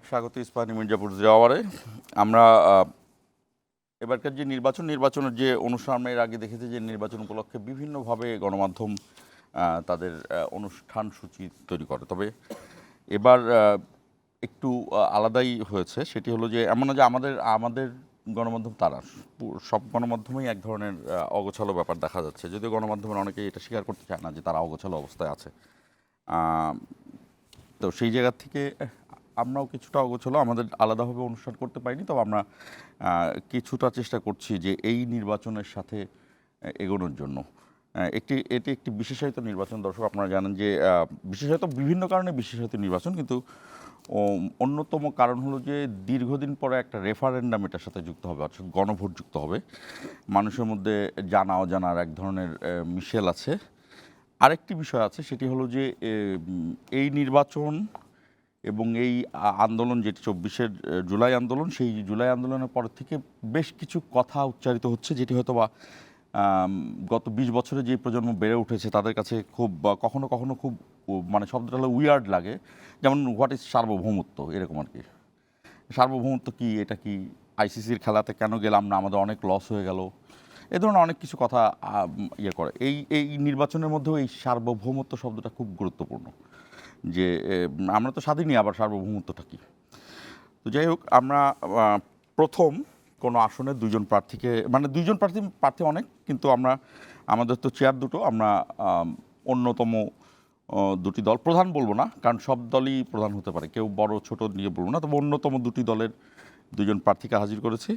স্বাগত ইস্পাহানি মির্জাপুর জিরাওয়ারে। আমরা এবারকার যে নির্বাচনের যে অনুষ্ঠান আমরা এর আগে দেখেছি যে নির্বাচন উপলক্ষে বিভিন্নভাবে গণমাধ্যম তাদের অনুষ্ঠান সূচি তৈরি করে, তবে এবার একটু আলাদাই হয়েছে। সেটি হলো যে এমন না যে আমাদের গণমাধ্যম তারা সব গণমাধ্যমেই এক ধরনের অগোছালো ব্যাপার দেখা যাচ্ছে, যদিও গণমাধ্যমের অনেকেই এটা স্বীকার করতে চায় না যে তারা অগোছালো অবস্থায় আছে। তো সেই জায়গা থেকে আমরাও কিছুটা অগোছালো, আমাদের আলাদাভাবে অনুষ্ঠান করতে পারিনি, তবে আমরা কিছুটা চেষ্টা করছি যে এই নির্বাচনের সাথে এগোনোর জন্য। এটি একটি বিশেষায়িত নির্বাচন। দর্শক আপনারা জানেন যে বিশেষায়িত বিভিন্ন কারণে বিশেষায়িত নির্বাচন, কিন্তু অন্যতম কারণ হলো যে দীর্ঘদিন পরে একটা রেফারেন্ডাম এটার সাথে যুক্ত হবে, অর্থাৎ গণভোট যুক্ত হবে। মানুষের মধ্যে জানা অজানার এক ধরনের মিশেল আছে। আরেকটি বিষয় আছে, সেটি হলো যে এই নির্বাচন এবং এই আন্দোলন যেটি 24 জুলাই আন্দোলন, সেই জুলাই আন্দোলনের পর থেকে বেশ কিছু কথা উচ্চারিত হচ্ছে, যেটি হয়তো বা গত 20 বছরে যে প্রজন্ম বেড়ে উঠেছে তাদের কাছে খুব কখনো কখনো খুব মানে শব্দটা হলো উইয়ার্ড লাগে। যেমন হোয়াট ইজ সার্বভৌমত্ব, এরকম আর কি। সার্বভৌমত্ব কি, এটা কি, আইসিসির খেলাতে কেন গেলাম না, আমাদের অনেক লস হয়ে গেল, এ ধরনের অনেক কিছু কথা ইয়ে করে। এই নির্বাচনের মধ্যেও এই সার্বভৌমত্ব শব্দটা খুব গুরুত্বপূর্ণ, যে আমরা তো স্বাধীনই, আবার সার্বভৌমত্বটা কী। তো যাই হোক, আমরা প্রথম কোনো আসনে দুইজন প্রার্থীকে, মানে দুইজন প্রার্থী অনেক, কিন্তু আমাদের তো চেয়ার দুটো, আমরা অন্যতম দুটি দল, প্রধান বলবো না কারণ সব দলই প্রধান হতে পারে, কেউ বড় ছোট নিয়ে বলবো না, তবে অন্যতম দুটি দলের দুজন প্রার্থীকে হাজির করেছি।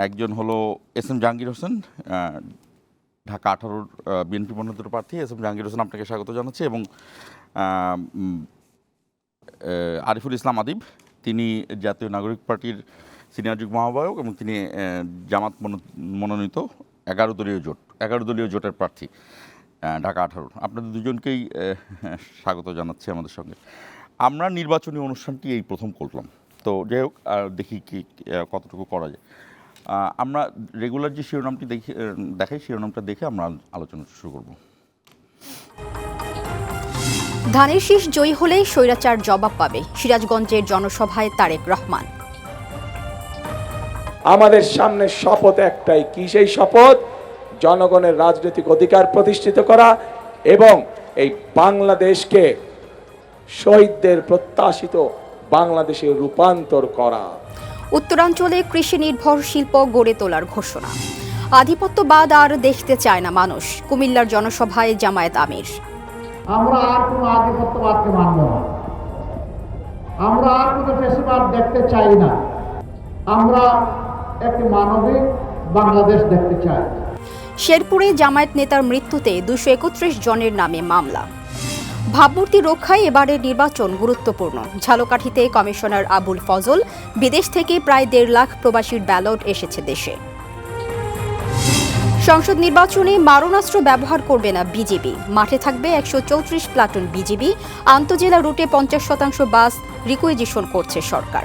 একজন হলো S M Jahangir Hossain, Dhaka 18 BNP মনোনীত প্রার্থী। এস এম জাহাঙ্গীর হোসেন, আপনাকে স্বাগত জানাচ্ছি। এবং আরিফুল ইসলাম আদিব, তিনি জাতীয় নাগরিক পার্টির সিনিয়র যুগ্ম আহ্বায়ক এবং তিনি জামাত মনোনীত 11 দলীয় জোটের প্রার্থী ঢাকা 18। আপনাদের দুজনকেই স্বাগত জানাচ্ছি আমাদের সঙ্গে। আমরা নির্বাচনী অনুষ্ঠানটি এই প্রথম করলাম, তো যাই হোক দেখি কি কতটুকু করা যায়। আমরা রেগুলার যে শিরোনামটি দেখাই, শিরোনামটা দেখে আমরা আলোচনা শুরু করব। ধানের শীষ জয়ী হলেই স্বৈরাচার জবাব পাবে, সিরাজগঞ্জের জনসভায় তারেক রহমান। আমাদের সামনে শপথ একটাই, কি সেই শপথ? জনগণের রাজনৈতিক অধিকার প্রতিষ্ঠিত করা এবং এই বাংলাদেশকে শহীদদের প্রত্যাশিত বাংলাদেশে রূপান্তর করা। উত্তরাঞ্চলে কৃষি নির্ভর শিল্প গড়ে তোলার ঘোষণা। আধিপত্যবাদ আর দেখতে চায় না মানুষ, কুমিল্লার জনসভায় জামায়াত আমির। আমরা আর কোনো আধিপত্যবাদকে মানব না, আমরা আর কোনো ফ্যাসিবাদ দেখতে চাই না, আমরা একটি মানবিক বাংলাদেশ দেখতে চাই। শেরপুরে জামায়াত নেতার মৃত্যুতে 231 জনের নামে মামলা। ভাবমূর্তি রক্ষায় এবারের নির্বাচন গুরুত্বপূর্ণ। ঝালকাঠিতে কমিশনার আবুল ফজল, বিদেশ থেকে প্রায় 1.5 লাখ প্রবাসীর ব্যালট এসেছে দেশে। সংসদ নির্বাচনে মারণাস্ত্র ব্যবহার করবে না বিজেপি, মাঠে থাকবে 134 প্লাটুন বিজিবি। আন্তজেলা রুটে 50% বাস রিকুইজিশন করছে সরকার।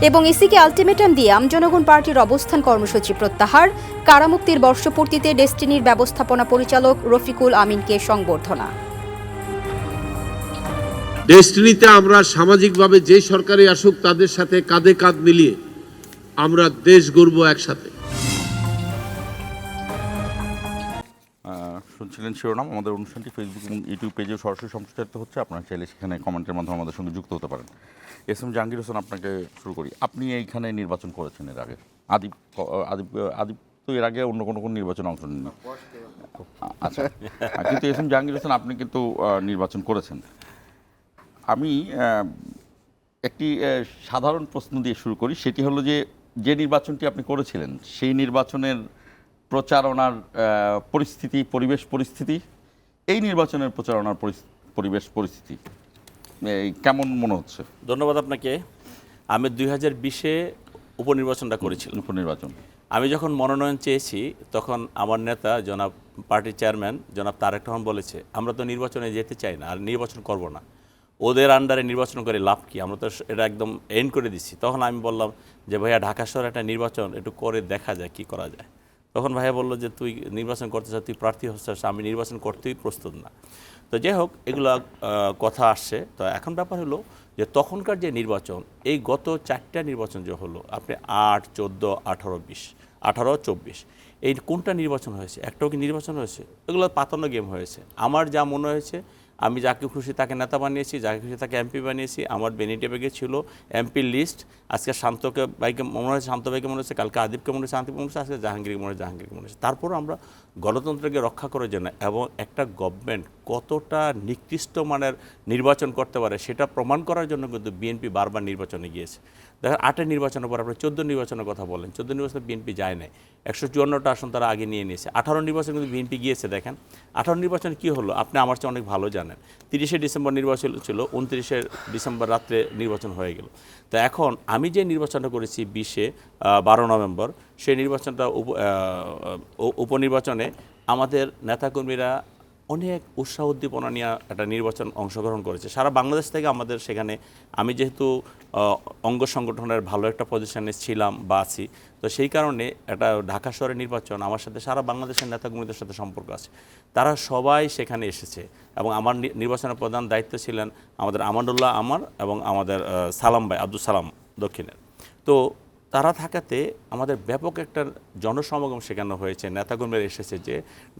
এবং ইসিকে আলটিমেটাম দিয়ে আমজনগণ পার্টির অবস্থান কর্মসূচি প্রত্যাহার। কারামুক্তির বর্ষপূর্তিতে ডেস্টিনির ব্যবস্থাপনা পরিচালক রফিকুল আমিনকে সংবর্ধনা। ডেস্টিনিতে আমরা সামাজিকভাবে যে সরকারি আসুক তাদের সাথে কাঁধে কাঁধ মিলিয়ে আমরা দেশ গড়ব একসাথে। শুনছিলেন শিরোনাম। আমাদের অনুষ্ঠানটি ফেসবুক এবং ইউটিউব পেজেও সরাসরি সম্প্রচারিত হচ্ছে, আপনারা চাইলে সেখানে কমেন্টের মাধ্যমে আমাদের সঙ্গে যুক্ত হতে পারেন। এস এম জাহাঙ্গীর হোসেন, আপনাকে শুরু করি। আপনি এইখানে নির্বাচন করেছেন এর আগে? আদিব তো এর আগে অন্য কোনো নির্বাচনে অংশ নেন? আচ্ছা, কিন্তু এস এম জাহাঙ্গীর হোসেন, আপনি কিন্তু নির্বাচন করেছেন। আমি একটি সাধারণ প্রশ্ন দিয়ে শুরু করি, সেটি হলো যে নির্বাচনটি আপনি করেছিলেন সেই নির্বাচনের প্রচারণার পরিস্থিতি, এই নির্বাচনের প্রচারণার পরিস্থিতি কেমন মনে হচ্ছে? ধন্যবাদ আপনাকে। আমি 2020-এ উপনির্বাচনটা করেছিলাম। উপনির্বাচন আমি যখন মনোনয়ন চেয়েছি তখন আমার নেতা জনাব পার্টির চেয়ারম্যান জনাব তারেক রহমান বলেছে, আমরা তো নির্বাচনে যেতে চাই না, আর নির্বাচন করব না, ওদের আন্ডারে নির্বাচন করে লাভ কি, আমরা তো এটা একদম এন্ড করে দিচ্ছি। তখন আমি বললাম যে ভাইয়া, ঢাকা শহরে একটা নির্বাচন একটু করে দেখা যায় কি করা যায়। তখন ভাইয়া বললো যে তুই নির্বাচন করতে চাস, তুই প্রার্থী হচ্ছিস, আমি নির্বাচন করতেই প্রস্তুত না। তো যাই হোক, এগুলো কথা আসছে। তো এখন ব্যাপার হলো যে তখনকার যে নির্বাচন, এই গত 4টা নির্বাচন যে হলো, আপনি 8, 14, 18, 20, 18, 24, এই কোনটা নির্বাচন হয়েছে? একটাও কি নির্বাচন হয়েছে? এগুলো পাতানো গেম হয়েছে। আমার যা মনে হয়েছে, আমি যাকে খুশি তাকে নেতা বানিয়েছি, যাকে খুশি তাকে এমপি বানিয়েছি। আমার বেনিটে বেগে ছিল এমপির লিস্ট। আজকে শান্ত ভাইকে মনে হয়েছে, শান্ত ভাইকে মনে হচ্ছে, কালকে আদিবকে মনে হচ্ছে, আদিবকে মনে হচ্ছে, আজকে জাহাঙ্গীরকে মনে হচ্ছে, জাহাঙ্গীরকে মনে হচ্ছে। তারপরও আমরা গণতন্ত্রকে রক্ষা করার জন্য এবং একটা গভর্নমেন্ট কতটা নিকৃষ্ট মানের নির্বাচন করতে পারে সেটা প্রমাণ করার জন্য কিন্তু বিএনপি বারবার নির্বাচনে গিয়েছে। দেখেন 8 নির্বাচনের পর আপনি 14 নির্বাচনের কথা বলেন, 14 নির্বাচনে বিএনপি যায় নাই, 154টা আসন তারা আগে নিয়ে নিয়েছে। 18 নির্বাচনে কিন্তু বিএনপি গিয়েছে। দেখেন 18 নির্বাচনে কী হলো আপনি আমার চেয়ে অনেক ভালো জানেন। 30শে ডিসেম্বর নির্বাচন ছিল, 29শে ডিসেম্বর রাত্রে নির্বাচন হয়ে গেল। তো এখন আমি যে নির্বাচনটা করেছি 12 নভেম্বর, সেই নির্বাচনটা উপনির্বাচনে আমাদের নেতাকর্মীরা অনেক উৎসাহ উদ্দীপনা নিয়ে একটা নির্বাচন অংশগ্রহণ করেছে সারা বাংলাদেশ থেকে। আমাদের সেখানে আমি যেহেতু অঙ্গ সংগঠনের ভালো একটা পজিশনে ছিলাম বা আছি, তো সেই কারণে একটা ঢাকা শহরের নির্বাচন আমার সাথে সারা বাংলাদেশের নেতাকর্মীদের সাথে সম্পর্ক আছে। তারা সবাই সেখানে এসেছে এবং আমার নির্বাচনের প্রধান দায়িত্ব ছিলেন আমাদের আমানুল্লাহ আমার এবং আমাদের সালাম ভাই, আব্দুল সালাম দক্ষিণের। তো তারা থাকাতে আমাদের ব্যাপক একটা জনসমাগম সেখানে হয়েছে, নেতাকর্মীরা এসেছে যে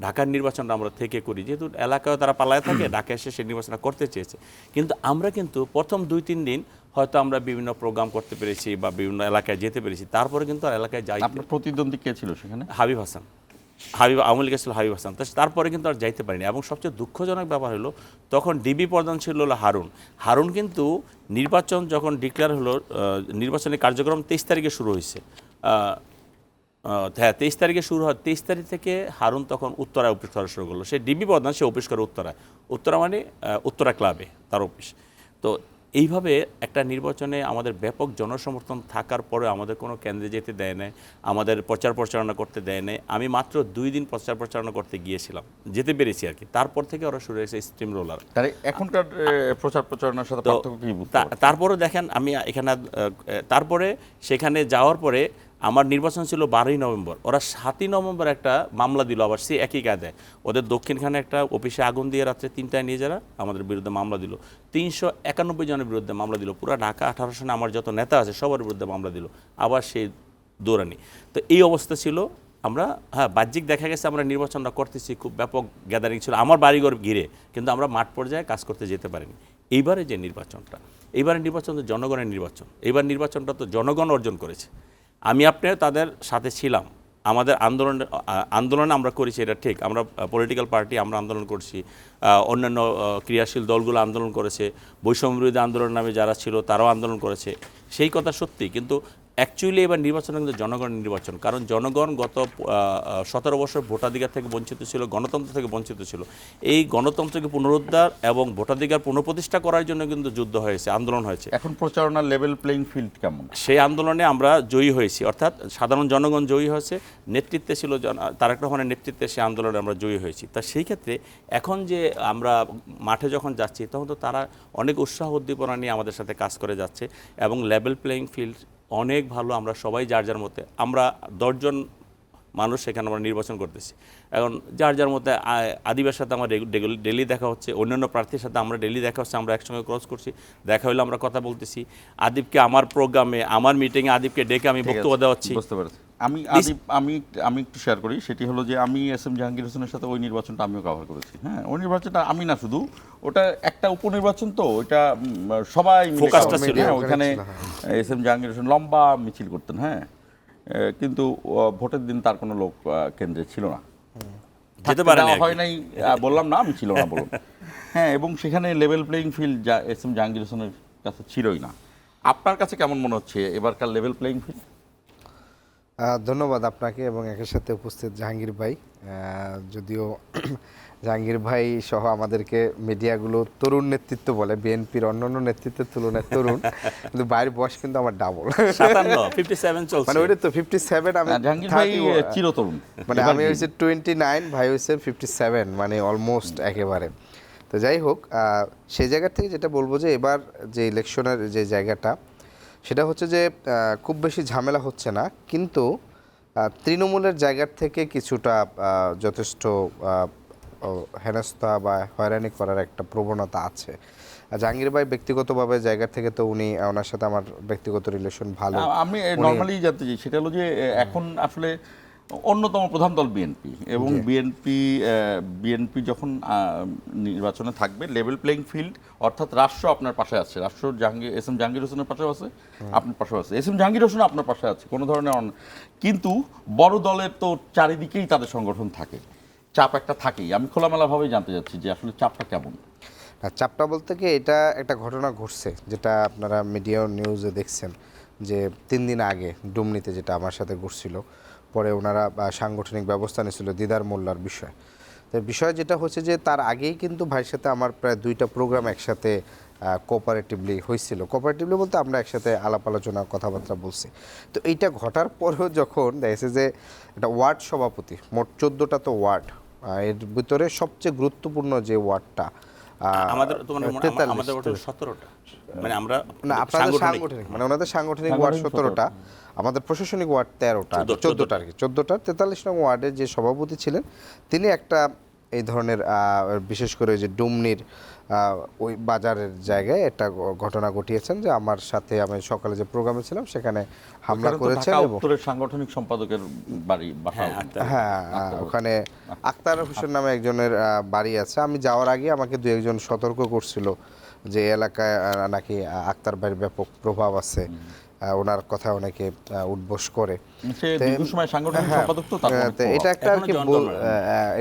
ঢাকার নির্বাচনটা আমরা থেকে করি, যেহেতু এলাকায় তারা পালায় থাকে, ঢাকা এসে সেই নির্বাচনটা করতে চেয়েছে। কিন্তু আমরা কিন্তু প্রথম 2-3 দিন হয়তো আমরা বিভিন্ন প্রোগ্রাম করতে পেরেছি বা বিভিন্ন এলাকায় যেতে পেরেছি, তারপরে কিন্তু আর এলাকায় যাই। আপনার প্রতিদ্বন্দ্বী কে ছিল সেখানে? হাবিব হাসান, আওয়ামী লীগের ছিল হাবিব হাসান। তারপরে কিন্তু আর যাইতে পারিনি। এবং সবচেয়ে দুঃখজনক ব্যাপার হলো তখন ডিবি প্রধান ছিল হারুন কিন্তু নির্বাচন যখন ডিক্লেয়ার হলো, নির্বাচনের কার্যক্রম 23 তারিখে শুরু হয়েছে। হ্যাঁ 23 তারিখে শুরু হয়। 23 তারিখ থেকে হারুন তখন উত্তরায় অফিস করা শুরু করলো। সে ডিবি প্রধান, সে অফিস করে উত্তরা মানে উত্তরা ক্লাবে তার অফিস। তো এইভাবে একটা নির্বাচনে আমাদের ব্যাপক জনসমর্থন থাকার পরে আমাদের কোনো কেন্দ্রে যেতে দেয় নাই, আমাদের প্রচার প্রচারণা করতে দেয় নাই। আমি মাত্র 2 দিন প্রচার প্রচারণা করতে গিয়েছিলাম, যেতে পেরেছি আর কি। তারপর থেকে ওরা শুরু হয়েছে স্টিম রোলার। তাহলে এখনকার প্রচার প্রচারণার সাথে পার্থক্য কি? তারপরে দেখেন আমি এখানে তারপরে সেখানে যাওয়ার পরে আমার নির্বাচন ছিল 12ই নভেম্বর। ওরা 7ই নভেম্বর একটা মামলা দিল, আবার সে একই কায়দায়। ওদের দক্ষিণখানে একটা অফিসে আগুন দিয়ে রাত্রে 3টায় নিয়ে যারা আমাদের বিরুদ্ধে মামলা দিল। 391 জনের বিরুদ্ধে মামলা দিল। পুরো ঢাকা 18 সনে আমার যত নেতা আছে সবার বিরুদ্ধে মামলা দিল, আবার সেই দৌড়ানি। তো এই অবস্থা ছিল। আমরা বাহ্যিক দেখা গেছে আমরা নির্বাচনটা করতেছি, খুব ব্যাপক গ্যাদারিং ছিল আমার বাড়িঘর ঘিরে, কিন্তু আমরা মাঠ পর্যায়ে কাজ করতে যেতে পারিনি। এইবারে যে এইবারের নির্বাচন তো জনগণের নির্বাচন। এইবার নির্বাচনটা তো জনগণ অর্জন করেছে। আমি আপনি তাদের সাথে ছিলাম। আমাদের আন্দোলনে আমরা করেছি, এটা ঠিক। আমরা পলিটিক্যাল পার্টি, আমরা আন্দোলন করছি, অন্যান্য ক্রিয়াশীল দলগুলো আন্দোলন করেছে, বৈষম্য বিরোধী আন্দোলন নামে যারা ছিল তারাও আন্দোলন করেছে, সেই কথা সত্যি। কিন্তু অ্যাকচুয়ালি এবার নির্বাচন কিন্তু জনগণের নির্বাচন। কারণ জনগণ গত 17 বছর ভোটাধিকার থেকে বঞ্চিত ছিল, গণতন্ত্র থেকে বঞ্চিত ছিল। এই গণতন্ত্রকে পুনরুদ্ধার এবং ভোটাধিকার পুনঃপ্রতিষ্ঠা করার জন্য কিন্তু যুদ্ধ হয়েছে, আন্দোলন হয়েছে। এখন প্রচারণার লেভেল প্লেইং ফিল্ড কেমন? সেই আন্দোলনে আমরা জয়ী হয়েছি, অর্থাৎ সাধারণ জনগণ জয়ী হয়েছে। নেতৃত্বে ছিল তারেক রহমানের নেতৃত্বে সেই আন্দোলনে আমরা জয়ী হয়েছি। তা সেই ক্ষেত্রে এখন যে আমরা মাঠে যখন যাচ্ছি তখন তো তারা অনেক উৎসাহ উদ্দীপনা নিয়ে আমাদের সাথে কাজ করে যাচ্ছে এবং লেভেল প্লেইং ফিল্ড অনেক ভালো। আমরা সবাই যার যার মতে, আমরা 10 জন মানুষ সেখানে আমরা নির্বাচন করতেছি। এখন যার যার মতে আদিবের সাথে আমার ডেলি দেখা হচ্ছে, অন্যান্য প্রার্থীর সাথে আমরা ডেলি দেখা হচ্ছে, আমরা একসঙ্গে ক্রস করছি, দেখা হলে আমরা কথা বলতেছি। আদিবকে আমার প্রোগ্রামে, আমার মিটিংয়ে আদিবকে ডেকে আমি বক্তব্য দেওয়াচ্ছি। বুঝতে পেরেছি। আমি একটু শেয়ার করি। সেটি হলো যে আমি এস.এম. জাহাঙ্গীর হোসেনের সাথে ওই নির্বাচনটা আমিও কভার করেছি। হ্যাঁ, ওই নির্বাচনটা আমি না, শুধু ওটা একটা উপনির্বাচন, তো ওইটা সবাই ফোকাসটা ছিল। ওইখানে এস.এম. জাহাঙ্গীর হোসেন লম্বা মিছিল করতেন। হ্যাঁ, কিন্তু ভোটের দিন তার কোনো লোক কেন্দ্রে ছিল না, যেতে পারে না, হয় নাই, বললাম না আমি ছিল না বলুন। হ্যাঁ, এবং সেখানে level playing field SM. Jahangir হোসেনের কাছে ছিলই না। আপনার কাছে কেমন মনে হচ্ছে এবারকার লেভেল প্লেইং ফিল্ড? ধন্যবাদ আপনাকে এবং একের সাথে উপস্থিত জাহাঙ্গীর ভাই। যদিও জাহাঙ্গীর ভাই সহ আমাদেরকে মিডিয়াগুলো তরুণ নেতৃত্ব বলে, বিএনপির অন্যান্য নেতৃত্বের তুলনায় তরুণ, কিন্তু বাইরের বয়স কিন্তু আমার ডাবল, 57 চলছে। মানে ওইটা তো 57, আমি জাহাঙ্গীর ভাই চিরতরুণ, মানে আমি হচ্ছে 29, ভাই হচ্ছে 57, মানে অলমোস্ট একেবারে। তো যাই হোক, সেই জায়গা থেকে যেটা বলবো যে এবার যে ইলেকশনের যে জায়গাটা, সেটা হচ্ছে যে খুব বেশি ঝামেলা হচ্ছে না, কিন্তু তৃণমূলের জায়গার থেকে কিছুটা যথেষ্ট হেনস্থা বা হয়রানি করার একটা প্রবণতা আছে। জাহাঙ্গীর ভাই ব্যক্তিগতভাবে জায়গা থেকে তো উনি ওনার সাথে আমার ব্যক্তিগত রিলেশন ভালো। আমি নর্মালি জানতে চাই সেটা হলো যে এখন আসলে অন্যতম প্রধান দল বিএনপি এবং বিএনপি যখন নির্বাচনে থাকবে লেভেল প্লেইং ফিল্ড, অর্থাৎ রাষ্ট্র আপনার পাশে আছে, রাষ্ট্র এস এম জাহাঙ্গীর হোসেনের পাশে আছে, আপনার পাশে আছে, এস এম জাহাঙ্গীর হোসেন আপনার পাশে আছে, কোনো ধরনের কিন্তু বড় দলের তো চারিদিকেই তাদের সংগঠন থাকে, চাপ একটা থাকেই। আমি খোলামেলাভাবেই জানতে চাচ্ছি যে আসলে চাপটা কেমন। চাপটা বলতে কি, এটা একটা ঘটনা ঘটছে যেটা আপনারা মিডিয়া নিউজে দেখছেন যে 3 দিন আগে ডুমনিতে যেটা আমার সাথে ঘটছিল, পরে ওনারা সাংগঠনিক ব্যবস্থা নিয়েছিল দিদার মোল্লার বিষয়। তো বিষয় যেটা হচ্ছে যে তার আগেই কিন্তু ভাইয়ের সাথে আমার প্রায় 2টা প্রোগ্রাম একসাথে কোঅপারেটিভলি হয়েছিল। কোঅপারেটিভলি বলতে আমরা একসাথে আলাপ আলোচনা কথাবার্তা বলছি। তো এইটা ঘটার পরেও যখন দেখেছে যে একটা ওয়ার্ড সভাপতি, মোট 14টা তো ওয়ার্ড, এর ভিতরে সবচেয়ে গুরুত্বপূর্ণ যে ওয়ার্ডটা আমাদের আমাদের 17টা, মানে আমরা না আপনাদের সাংগঠনিক মানে ওনাদের সাংগঠনিক ওয়ার্ড 17টা, আমাদের প্রশাসনিক ওয়ার্ড 13টা 14টা আর কি। 14টার 43 নং ওয়ার্ডের যে সভাপতি ছিলেন তিনি একটা এই ধরনের বিশেষ করে যে ডুমনির ওই বাজারের জায়গায় একটা ঘটনা ঘটিয়েছেন যে আমার সাথে আমি সকালে যে প্রোগ্রামে ছিলাম সেখানে হামলা করেছেন এবং সাংগঠনিক সম্পাদকের বাড়ি, হ্যাঁ ওখানে আক্তার হোসেন নামে একজনের বাড়ি আছে। আমি যাওয়ার আগে আমাকে 2-1 জন সতর্ক করছিল যে এলাকায় নাকি আক্তার ভাইয়ের ব্যাপক প্রভাব আছে, ওনার কথা অনেকে উদ্বোস করে। এটা একটা আর কি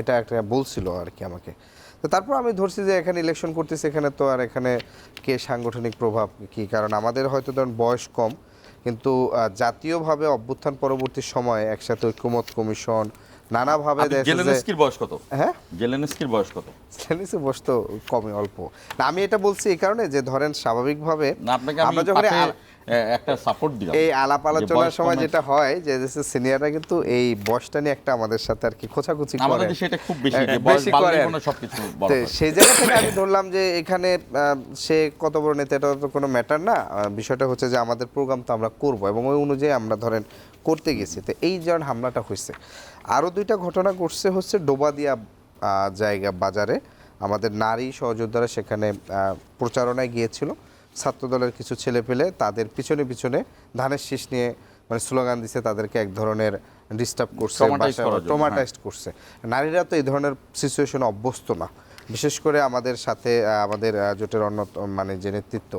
এটা একটা বলছিল আর কি আমাকে। তো তারপর আমি ধরছি যে এখানে ইলেকশন করতেছে, এখানে তো আর এখানে কে সাংগঠনিক প্রভাব কি, কারণ আমাদের হয়তো ধরুন বয়স কম, কিন্তু জাতীয়ভাবে অভ্যুত্থান পরবর্তী সময়ে একসাথে ঐক্যমত কমিশন নানাভাবে জেলেনস্কির বয়স কত? হ্যাঁ, জেলেনস্কির বয়স কত? জেলেনস্কির বয়স তো কমই, অল্প না। আমি এটা বলছি এই কারণে যে ধরেন স্বাভাবিকভাবে আপনাকে আমরা যখন একটা সাপোর্ট দিলাম, এই আলাপ আলোচনার সময় যেটা হয় যে সিনিয়ররা কিন্তু এই বয়সটা নিয়ে একটা আমাদের সাথে আর কি খোঁচাখুচি করে, আমাদের দেশে এটা খুব বেশি যে বয়স বাড়লে কোনো সবকিছু বড় হয়। সেই জায়গা থেকে আমি ধরলাম যে এখানে সে কত বড় নেতা এটা তো কোনো ম্যাটার না, বিষয়টা হচ্ছে যে আমাদের প্রোগ্রাম তো আমরা করব এবং ওই অনুযায়ী আমরা ধরেন করতে গেছি। তো এই যখন হামলাটা হয়েছে, আরও 2টা ঘটনা ঘটছে হচ্ছে ডোবাদিয়া জায়গা বাজারে আমাদের নারী সহযোদ্ধারা সেখানে প্রচারণায় গিয়েছিল, ছাত্রদলের কিছু ছেলে পেলে তাদের পিছনে পিছনে ধানের শীষ নিয়ে মানে স্লোগান দিচ্ছে, তাদেরকে এক ধরনের ডিস্টার্ব করছে, ট্রমাটাইজড করছে। নারীরা তো এই ধরনের সিচুয়েশনে অভ্যস্ত না, বিশেষ করে আমাদের সাথে আমাদের জোটের অন্য মানে যে নেতৃত্ব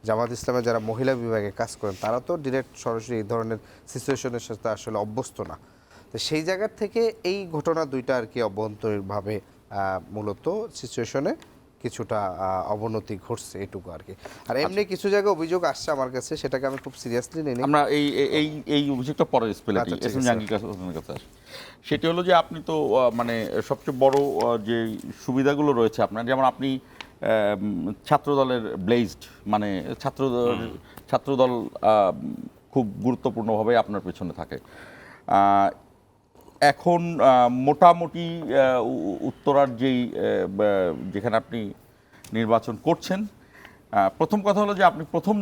জামাত ইসলামের যারা মহিলা বিভাগে কাজ করেন তারা তো ডিরেক্ট সরাসরি এই ধরনের সিচুয়েশনের সাথে আসলে অভ্যস্ত না। তো সেই জায়গার থেকে এই ঘটনা 2টা আর কি অভ্যন্তরীণভাবে মূলত সিচুয়েশনে কিছুটা অবনতি ঘটছে, এটুকু আর কি। আর এমনি কিছু জায়গায় অভিযোগ আসছে আমার কাছে, সেটাকে আমি খুব সিরিয়াসলি নিই। আমরা এই অভিযোগটা পরের স্পেলেটি এসএম জাহাঙ্গীর হোসেনের কাছে আসি। সেটি হলো যে আপনি তো মানে সবচেয়ে বড় যে সুবিধাগুলো রয়েছে আপনার, যেমন আপনি ছাত্রদলের ব্লেজড, মানে ছাত্রদল খুব গুরুত্বপূর্ণভাবে আপনার পেছনে থাকে। এখন মোটামুটি উত্তরার যেখানে আপনি নির্বাচন করছেন, প্রথম কথা হলো যে আপনি প্রথম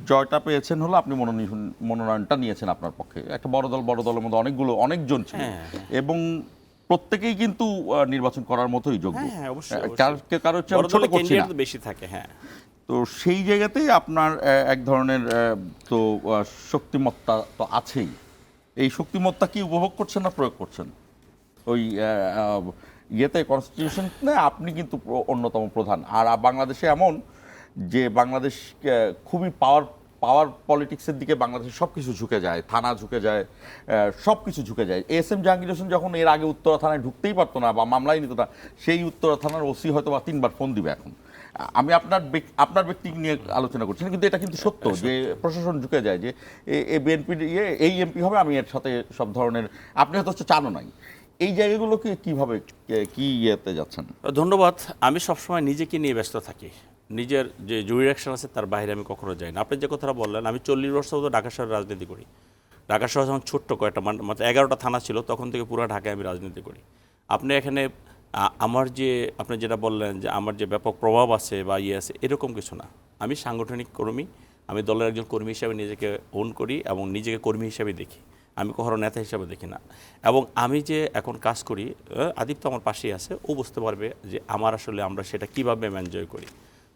জয়টা পেয়েছেন হলো আপনি মনোনয়নটা নিয়েছেন আপনার পক্ষে। একটা বড় দলের মধ্যে অনেকজন ছিল এবং প্রত্যেকেই কিন্তু নির্বাচন করার মতোই যোগ্য, কারো ছোট করছি না, বেশি থাকে। হ্যাঁ, তো সেই জায়গাতেই আপনার এক ধরনের তো শক্তিমত্তা তো আছেই। এই শক্তিমত্তা কি উপভোগ করছেন না প্রয়োগ করছেন? ওই কনস্টিটিউশনে আপনি কিন্তু অন্যতম প্রধান। আর বাংলাদেশে এমন যে বাংলাদেশ খুবই পাওয়ার পলিটিক্সের দিকে বাংলাদেশে সব কিছু ঝুঁকে যায়, থানা ঝুঁকে যায়, সব কিছু ঝুঁকে যায়। এস এম জাহাঙ্গীর হোসেন যখন এর আগে উত্তরা থানায় ঢুকতেই পারতো না বা মামলাই নিত না, সেই উত্তরা থানার ওসি হয়তো বা 3বার ফোন দিবে এখন। আমি আপনার ব্যক্তি নিয়ে আলোচনা করছি না, কিন্তু এটা কিন্তু সত্য যে প্রশাসন ঝুঁকে যায়, যে বিএনপির এই এমপি হবে, আমি এর সাথে সব ধরনের, আপনি হয়তো চানও নাই। এই জায়গাগুলোকে কিভাবে কি ইয়েতে যাচ্ছেন? ধন্যবাদ। আমি সবসময় নিজেকে নিয়ে ব্যস্ত থাকি, নিজের যে জুরিডিকশন আছে তার বাইরে আমি কখনো যাই না। আপনি যে কথাটা বললেন, আমি 40 বছর মতো ঢাকা শহরে রাজনীতি করি। ঢাকা শহর যখন ছোট্ট কয়েকটা মাত্র 11টা থানা ছিল, তখন থেকে পুরো ঢাকায় আমি রাজনীতি করি। আপনি এখানে আমার যে আপনি যেটা বললেন যে আমার যে ব্যাপক প্রভাব আছে বা আছে, এরকম কিছু না। আমি সাংগঠনিক কর্মী, আমি দলের একজন কর্মী হিসাবে নিজেকে ওন করি এবং নিজেকে কর্মী হিসাবে দেখি। আমি কখনো নেতা হিসাবে দেখি না। এবং আমি যে এখন কাজ করি, আদিত্য আমার পাশেই আছে, ও বুঝতে পারবে যে আমার আসলে আমরা সেটা কীভাবে এনজয় করি।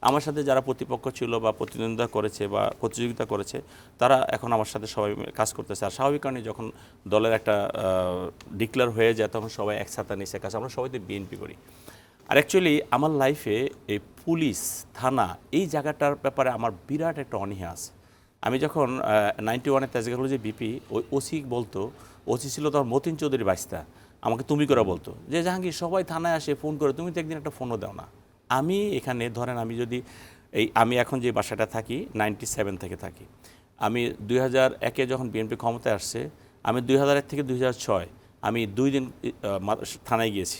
আমার সাথে যারা প্রতিপক্ষ ছিল বা প্রতিদ্বন্দ্বিতা করেছে বা প্রতিযোগিতা করেছে, তারা এখন আমার সাথে সবাই কাজ করতেছে। আর স্বাভাবিক কারণে যখন দলের একটা ডিক্লেয়ার হয়ে যায়, তখন সবাই একসাথে নিচে কাজ, আমরা সবাই তো বিএনপি করি। আর অ্যাকচুয়ালি আমার লাইফে এই পুলিশ থানা এই জায়গাটার ব্যাপারে আমার বিরাট একটা অনীহা আছে। আমি যখন 91-এ তেজগাঁও যে বিপি, ওই ওসি বলতো, ওসি ছিল তখন মতিন চৌধুরী বাইস্তা, আমাকে তুমি করে বলতো যে জাহাঙ্গীর সবাই থানায় আসে ফোন করে, তুমি তো একদিন একটা ফোনও দাও না। আমি এখানে ধরেন আমি যদি আমি এখন যে বাসাটা থাকি 97 থেকে থাকি, আমি 2001-এ যখন বিএনপি ক্ষমতায় আসছে, আমি 2001 থেকে 2006 আমি 2 দিন থানায় গিয়েছি,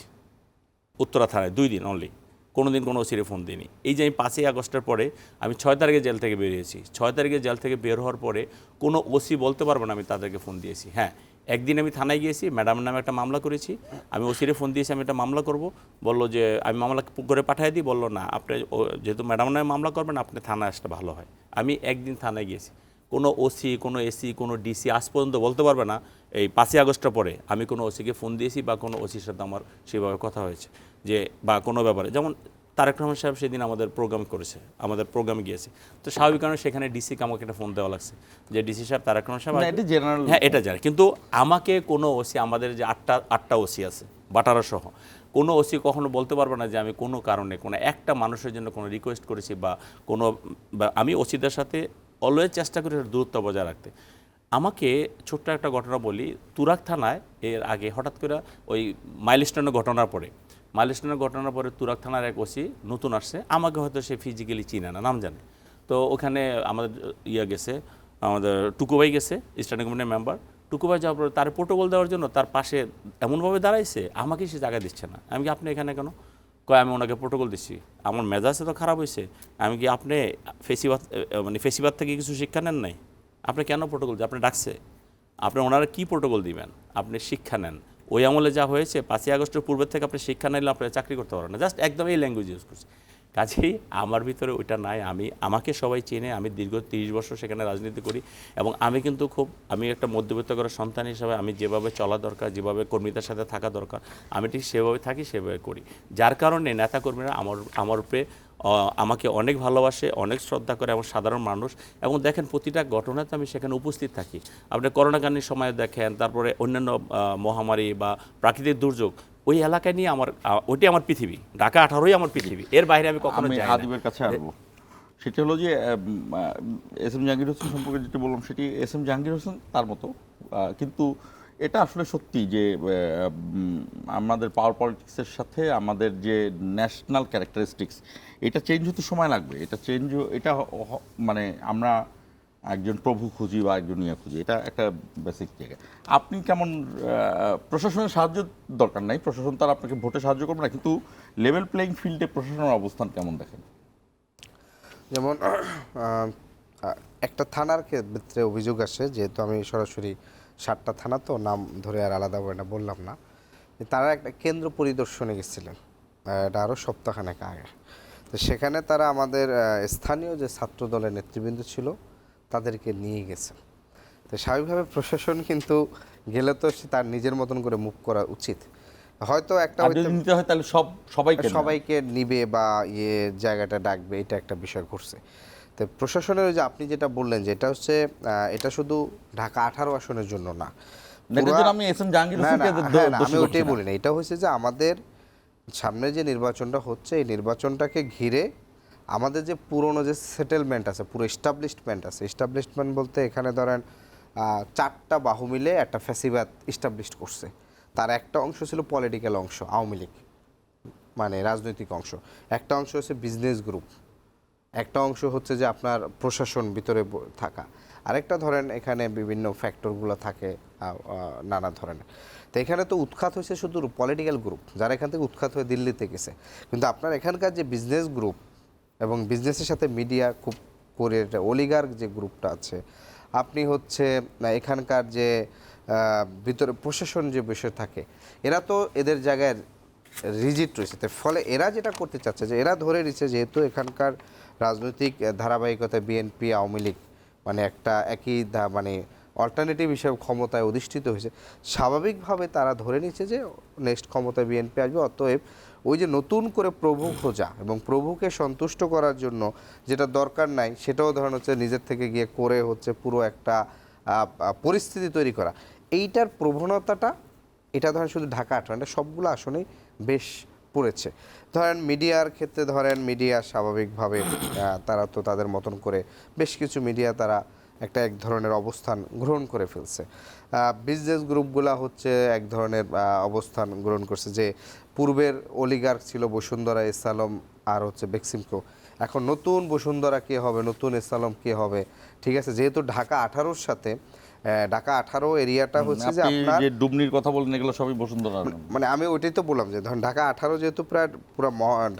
উত্তরা থানায় 2 দিন অনলি, কোনো দিন কোনো ওসিরে ফোন দিইনি। এই যে আমি 5ই আগস্টের পরে আমি 6 তারিখে জেল থেকে বেরিয়েছি, 6 তারিখে জেল থেকে বের হওয়ার পরে কোনো ওসি বলতে পারবো না আমি তাদেরকে ফোন দিয়েছি। হ্যাঁ, একদিন আমি থানায় গিয়েছি, ম্যাডামের নামে একটা মামলা করেছি, আমি ওসিরে ফোন দিয়েছি আমি একটা মামলা করব, বললো যে আমি মামলা করে পাঠিয়ে দিই, বললো না আপনি যেহেতু ম্যাডামের নামে মামলা করবেন আপনি থানায় আসলে ভালো হয়। আমি একদিন থানায় গিয়েছি, কোনো ওসি, কোনো এসি, কোনো ডিসি আজ পর্যন্ত বলতে পারবে না এই 5ই আগস্টের পরে আমি কোনো ওসিকে ফোন দিয়েছি বা কোনো ওসির সাথে আমার সেভাবে কথা হয়েছে যে বা কোনো ব্যাপারে। যেমন তারেক রহমান সাহেব সেদিন আমাদের প্রোগ্রাম করেছে, আমাদের প্রোগ্রামে গিয়েছে, তো স্বাভাবিক কারণে সেখানে ডিসিকে আমাকে একটা ফোন দেওয়া লাগছে যে ডিসি সাহেব তারেক রহমান সাহেব, এটা জেনারেল, হ্যাঁ এটা জানে। কিন্তু আমাকে কোনো ওসি, আমাদের যে আটটা ওসি আছে বাটারা সহ, কোনো ওসি কখনো বলতে পারবে না যে আমি কোনো কারণে কোনো একটা মানুষের জন্য কোনো রিকোয়েস্ট করেছি বা কোনো, আমি ওসিদের সাথে অলওয়েজ চেষ্টা করি দূরত্ব বজায় রাখতে। আমাকে ছোট্ট একটা ঘটনা বলি, তুরাগ থানায় এর আগে হঠাৎ করে ওই মাইলস্টোনের ঘটনার পরে তুরাগ থানার এক ওসি নতুন আসছে, আমাকে হয়তো সে ফিজিক্যালি চিনে না, নাম জানে। তো ওখানে আমাদের গেছে, আমাদের টুকুভাই গেছে, স্ট্যান্ডিং কমিটির মেম্বার, টুকুভাই যাওয়ার পরে তার প্রোটোকল দেওয়ার জন্য তার পাশে এমনভাবে দাঁড়াইছে, আমাকে সে জায়গা দিচ্ছে না। আমি কি আপনি এখানে কেন? কয় আমি ওনাকে প্রোটোকল দিচ্ছি, আমার মেজাজে তো খারাপ হয়েছে। আমি কি আপনি ফেসিবাদ থেকে কিছু শিক্ষা নেন নাই? আপনি কেন প্রোটোকল, আপনি ডাকছে, আপনি ওনারা কী প্রোটোকল দিবেন? আপনি শিক্ষা নেন। ওই আমলে যা হয়েছে 5ই আগস্টের পূর্বের থেকে আপনি শিক্ষা নিলে আপনি চাকরি করতে পারবেন না। জাস্ট একদম এই ল্যাঙ্গুয়েজ ইউজ করছি। কাজেই আমার ভিতরে ওইটা নাই। আমাকে সবাই চেনে, আমি দীর্ঘ 30 বছর সেখানে রাজনীতি করি এবং আমি কিন্তু আমি একটা মধ্যবিত্ত ঘরের সন্তান হিসাবে আমি যেভাবে চলা দরকার, যেভাবে কর্মীদের সাথে থাকা দরকার, আমি ঠিক সেভাবে থাকি, সেভাবে করি। যার কারণে নেতাকর্মীরা আমার উপরে আমাকে অনেক ভালোবাসে, অনেক শ্রদ্ধা করে এবং সাধারণ মানুষ। এবং দেখেন প্রতিটা ঘটনাতে আমি সেখানে উপস্থিত থাকি। আপনি করোনাকালীন সময় দেখেন, তারপরে অন্যান্য মহামারী বা প্রাকৃতিক দুর্যোগ, ওই এলাকায় নিয়ে ওইটাই আমার পৃথিবী, ঢাকা 18ই আমার পৃথিবী, এর বাইরে আমি কখনো যাই না। আদিবের কাছে আসবো, সেটা হলো যে এস এম জাহাঙ্গীর হোসেন সম্পর্কে যেটা বললাম সেটি এস এম জাহাঙ্গীর হোসেন তার মতো, কিন্তু এটা আসলে সত্যি যে আমাদের পাওয়ার পলিটিক্সের সাথে আমাদের যে ন্যাশনাল ক্যারেক্টারিস্টিক্স, এটা চেঞ্জ হতে সময় লাগবে। এটা মানে আমরা একজন প্রভু খুঁজি বা একজন ইয়ে খুঁজি, এটা একটা বেসিক জায়গা। আপনি কেমন, প্রশাসনের সাহায্য দরকার নাই, প্রশাসন তার আপনাকে ভোটে সাহায্য করবে না, কিন্তু লেভেল প্লেইং ফিল্ডে প্রশাসনের অবস্থান কেমন দেখেন? যেমন একটা থানার ক্ষেত্রে অভিযোগ আসে, যেহেতু আমি সরাসরি 7টা থানা তো নাম ধরে আর আলাদা করে না বললাম না, তারা একটা কেন্দ্র পরিদর্শনে গেছিলেন, এটা আরও সপ্তাহখানেক আগে। তো সেখানে তারা আমাদের স্থানীয় যে ছাত্র দলের নেতৃবৃন্দ ছিল তাদেরকে নিয়ে গেছে। তো স্বাভাবিকভাবে প্রশাসন কিন্তু গেলে তো সে তার নিজের মতন করে মুভ করা উচিত। হয়তো একটা নিতে হয় তাহলে সবাইকে নিবে বা জায়গাটা ডাকবে, এটা একটা বিষয় ঘটছে। তো প্রশাসনের যে আপনি যেটা বললেন যে এটা হচ্ছে, এটা শুধু ঢাকা 18 আসনের জন্য না, আমি এস এম জাহাঙ্গীর হোসেনকে আমি ওটাই বলি না। এটা হচ্ছে যে আমাদের সামনে যে নির্বাচনটা হচ্ছে, এই নির্বাচনটাকে ঘিরে আমাদের যে পুরনো যে সেটেলমেন্ট আছে, পুরো এস্টাবলিশমেন্ট বলতে এখানে ধরেন 4টা বাহু মিলে একটা ফ্যাসিবাদ এস্টাবলিশড করছে। তার একটা অংশ ছিল পলিটিক্যাল অংশ, আওয়ামী লীগ মানে রাজনৈতিক অংশ, একটা অংশ হচ্ছে বিজনেস গ্রুপ, একটা অংশ হচ্ছে যে আপনার প্রশাসন ভিতরে থাকা, আরেকটা ধরেন এখানে বিভিন্ন ফ্যাক্টরগুলো থাকে নানা ধরনের। তো এখানে তো উৎখাত হয়েছে শুধু পলিটিক্যাল গ্রুপ, যারা এখান থেকে উৎখাত হয়ে দিল্লিতে গেছে। কিন্তু আপনার এখানকার যে বিজনেস গ্রুপ এবং বিজনেসের সাথে মিডিয়া খুব করে অলিগার্ক যে গ্রুপটা আছে, আপনি হচ্ছে এখানকার যে ভিতরে প্রশাসন যে বিষয় থাকে, এরা তো এদের জায়গায় রিজিট রয়েছে। তার ফলে এরা যেটা করতে চাচ্ছে যে এরা ধরে নিচ্ছে যেহেতু এখানকার রাজনৈতিক ধারাবাহিকতা বিএনপি আওয়ামী লীগ মানে একটা একই মানে অল্টারনেটিভ হিসেবে ক্ষমতায় অধিষ্ঠিত হয়েছে, স্বাভাবিকভাবে তারা ধরে নিচ্ছে যে নেক্সট ক্ষমতায় বিএনপি আসবে। অতএব ওই যে নতুন করে প্রভু খোঁজা এবং প্রভুকে সন্তুষ্ট করার জন্য যেটা দরকার নাই সেটাও ধরেন হচ্ছে নিজের থেকে গিয়ে করে হচ্ছে পুরো একটা পরিস্থিতি তৈরি করা, এইটার প্রবণতাটা এটা ধরেন শুধু ঢাকা 18 এটা সবগুলো আসনেই বেশ পড়েছে। ধরেন মিডিয়ার ক্ষেত্রে ধরেন মিডিয়া স্বাভাবিকভাবে তারা তো তাদের মতন করে বেশ কিছু মিডিয়া তারা এক ধরনের অবস্থান গ্রহণ করে ফেলছে। বিজনেস গ্রুপগুলা হচ্ছে এক ধরনের অবস্থান গ্রহণ করছে যে পূর্বের অলিগার্ক ছিল বসুন্ধরা, এস আলম আর হচ্ছে বেক্সিমকো, এখন নতুন বসুন্ধরা কে হবে, নতুন এস আলম কে হবে, ঠিক আছে। যেহেতু ঢাকা 18-র সাথে ঢাকা 18 এরিয়াটা হচ্ছে যে আপনি আপনার যে ডুবনির কথা বলেন এগুলো সবই বসুন্ধরা। মানে আমি ওইটাই তো বললাম যে ধরেন ঢাকা 18 যেহেতু প্রায় পুরো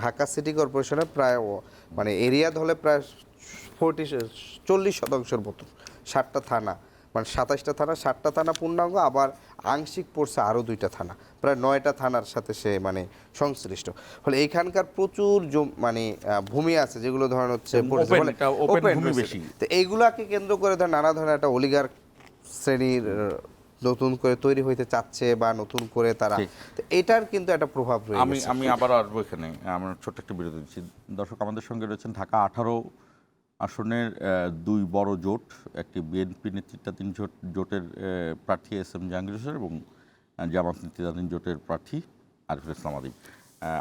ঢাকা সিটি কর্পোরেশনের প্রায় মানে এরিয়া ধরে প্রায় 40% মতো, 60টা থানা, মানে 27টা থানা, 60টা থানা পূর্ণাঙ্গ, আবার আংশিক পড়ছে আরও 2টা থানা, প্রায় 9টা থানার সাথে সে মানে সংশ্লিষ্ট। ফলে এইখানকার প্রচুর মানে ভূমি আছে যেগুলো ধরেন হচ্ছে open ভূমি বেশি। তো এইগুলাকে কেন্দ্র করে ধরেন নানা ধরনের একটা অলিগার শ্রেণীর নতুন করে তৈরি হইতে চাচ্ছে বা নতুন করে তারা, তো এটার কিন্তু একটা প্রভাব রয়েছে। আমি আবার আসবো এখানে, আমরা ছোট্ট একটা বিরতি দিচ্ছি। দর্শক, আমাদের সঙ্গে রয়েছেন ঢাকা 18 আসনের দুই বড় জোট, একটি বিএনপি নেতৃত্বাধীন জোটের প্রার্থী এস এম জাহাঙ্গীর হোসেন এবং জামাত নেতৃত্বাধীন জোটের প্রার্থী আরিফুল ইসলাম আদিব।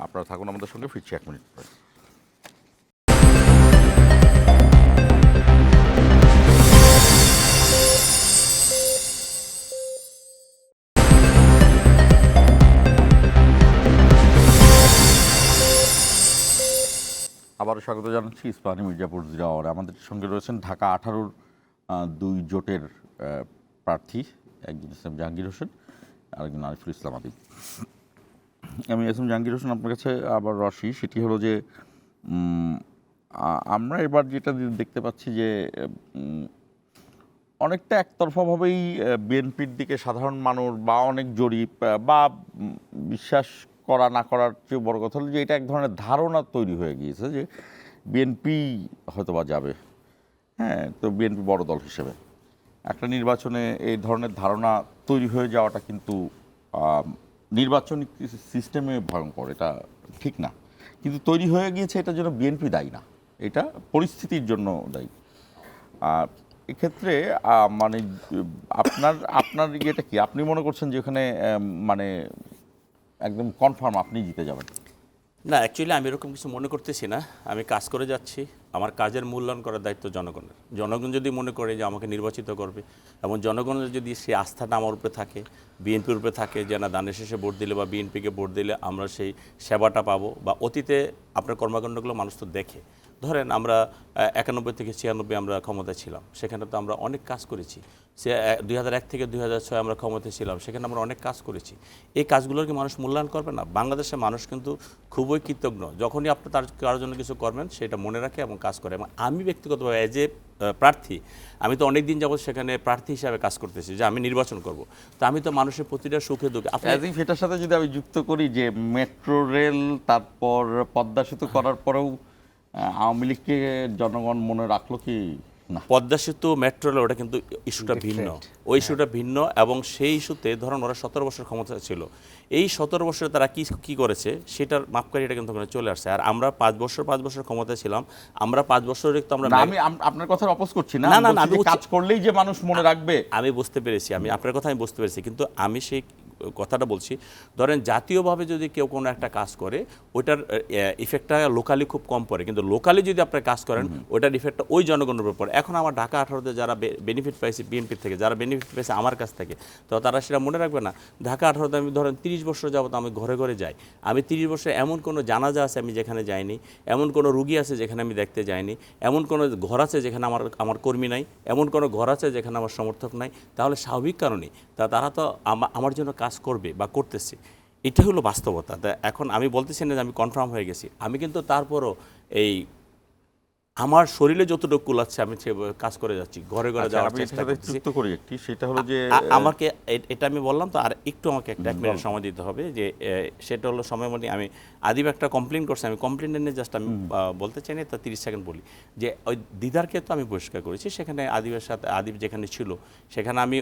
আপনারা থাকুন আমাদের সঙ্গে, ফিরছি 1 মিনিট পরে। আবারও স্বাগত জানাচ্ছি ইস্পাহানি মির্জাপুর জিরাওয়ারে। আমাদের সঙ্গে রয়েছেন ঢাকা 18-র দুই জোটের প্রার্থী, একজন এস এম জাহাঙ্গীর হোসেন আর একজন আরিফুল ইসলাম আদিব। আমি এস এম জাহাঙ্গীর হোসেন আপনার কাছে আবার আসি, সেটি হলো যে আমরা এবার যেটা দেখতে পাচ্ছি যে অনেকটা একতরফাভাবেই বিএনপির দিকে সাধারণ মানুষ বা অনেক জরিপ বা বিশ্বাস করা না করার চেয়ে বড় কথা হলো যে এটা এক ধরনের ধারণা তৈরি হয়ে গিয়েছে যে বিএনপি হয়তো বা যাবে। হ্যাঁ, তো বিএনপি বড় দল হিসেবে একটা নির্বাচনে এই ধরনের ধারণা তৈরি হয়ে যাওয়াটা কিন্তু নির্বাচনী সিস্টেমে ভয়ঙ্কর, এটা ঠিক না। কিন্তু তৈরি হয়ে গিয়েছে, এটার জন্য বিএনপি দায়ী না, এটা পরিস্থিতির জন্য দায়ী। এক্ষেত্রে মানে আপনার ইয়েটা কি, আপনি মনে করছেন যে ওখানে মানে একদম কনফার্ম আপনি জিতে যাবেন? না, অ্যাকচুয়ালি আমি এরকম কিছু মনে করতেছি না। আমি কাজ করে যাচ্ছি, আমার কাজের মূল্যায়ন করার দায়িত্ব জনগণের। জনগণ যদি মনে করে যে আমাকে নির্বাচিত করবে এবং জনগণের যদি সেই আস্থাটা আমার উপরে থাকে, বিএনপির উপরে থাকে যে না দানের শেষে ভোট দিলে বা বিএনপিকে ভোট দিলে আমরা সেই সেবাটা পাবো, বা অতীতে আপনার কর্মকাণ্ডগুলো মানুষ তো দেখে। ধরেন আমরা 91 থেকে 96 আমরা ক্ষমতায় ছিলাম, সেখানে তো আমরা অনেক কাজ করেছি। 2001 থেকে 2006 আমরা ক্ষমতায় ছিলাম, সেখানে আমরা অনেক কাজ করেছি। এই কাজগুলোর কি মানুষ মূল্যায়ন করবে না? বাংলাদেশের মানুষ কিন্তু খুবই কৃতজ্ঞ, যখনই আপনি কারোর জন্য কিছু করবেন সেটা মনে রাখে এবং কাজ করে। এবং আমি ব্যক্তিগতভাবে অ্যাজ এ প্রার্থী, আমি তো অনেক দিন যাবৎ সেখানে প্রার্থী হিসাবে কাজ করতেছি যে আমি নির্বাচন করব, তো আমি তো মানুষের প্রতিটা সুখে দুঃখে সেটার সাথে যদি আমি যুক্ত করি যে মেট্রো রেল, তারপর পদ্মা সেতু করার পরেও আওয়ামী লীগকে জনগণ মনে রাখলো কি না? পদ্মা সেতু, মেট্রো রেল, ওটা কিন্তু ইস্যুটা ভিন্ন, ওই ইস্যুটা ভিন্ন। এবং সেই ইস্যুতে ধরুন ওরা 17 বছর ক্ষমতা ছিল, এই 17 বছরে তারা কি করেছে সেটার মাপকাঠিটা কিন্তু ওখানে চলে আসছে। আর আমরা 5 বছর ক্ষমতায় ছিলাম, আমরা 5 বছর তো আমরা আমি আপনার কথার অপোজ করছি না, আমি কাজ করলেই যে মানুষ মনে রাখবে আমি বুঝতে পেরেছি, আমি আপনার কথা আমি বুঝতে পেরেছি, কিন্তু আমি সেই কথাটা বলছি, ধরেন জাতীয়ভাবে যদি কেউ কোনো একটা কাজ করে ওইটার ইফেক্টটা লোকালি খুব কম পড়ে, কিন্তু লোকালি যদি আপনার কাজ করেন ওইটার ইফেক্টটা ওই জনগণের উপর পড়ে। এখন আমার ঢাকা 18-তে যারা বেনিফিট পাইছে বিএনপির থেকে, যারা বেনিফিট পেয়েছে আমার কাছ থেকে, তো তারা সেটা মনে রাখবে না? ঢাকা 18-তে আমি ধরেন 30 বছর যাবত আমি ঘরে ঘরে যাই, আমি 30 বছরে এমন কোনো জানাজা আছে আমি যেখানে যাইনি, এমন কোনো রুগী আছে যেখানে আমি দেখতে যাইনি, এমন কোনো ঘর আছে যেখানে আমার কর্মী নাই, এমন কোনো ঘর আছে যেখানে আমার সমর্থক নাই। তাহলে স্বাভাবিক কারণেই তারা তো আমার জন্য কাজ করবে বা করতেছে, এটা হলো বাস্তবতা। এখন আমি বলতেছি না যে আমি কনফার্ম হয়ে গেছি, আমি কিন্তু তারপরও আমার শরীরে যতটুকু কুলাচ্ছে আমি সেভাবে কাজ করে যাচ্ছি, ঘরে ঘরে আচ্ছা, যাওয়ার আমি চেষ্টা এটার সাথে করতেছি। যুক্ত করি একটি, সেটা হলো যে আমাকে এটা আমি বললাম তো, আর একটু আমাকে একটা 1 মিনিট সময় দিতে হবে, যে সেটা হলো সময় মধ্যে আমি আদিব একটা কমপ্লেন করছি, আমি কমপ্লেন নিয়ে জাস্ট আমি বলতে চাই না, তা 30 সেকেন্ড বলি যে ওই দিদারকে তো আমি বহিষ্কার করেছি, সেখানে আদিবের সাথে আদিব যেখানে ছিল সেখানে আমি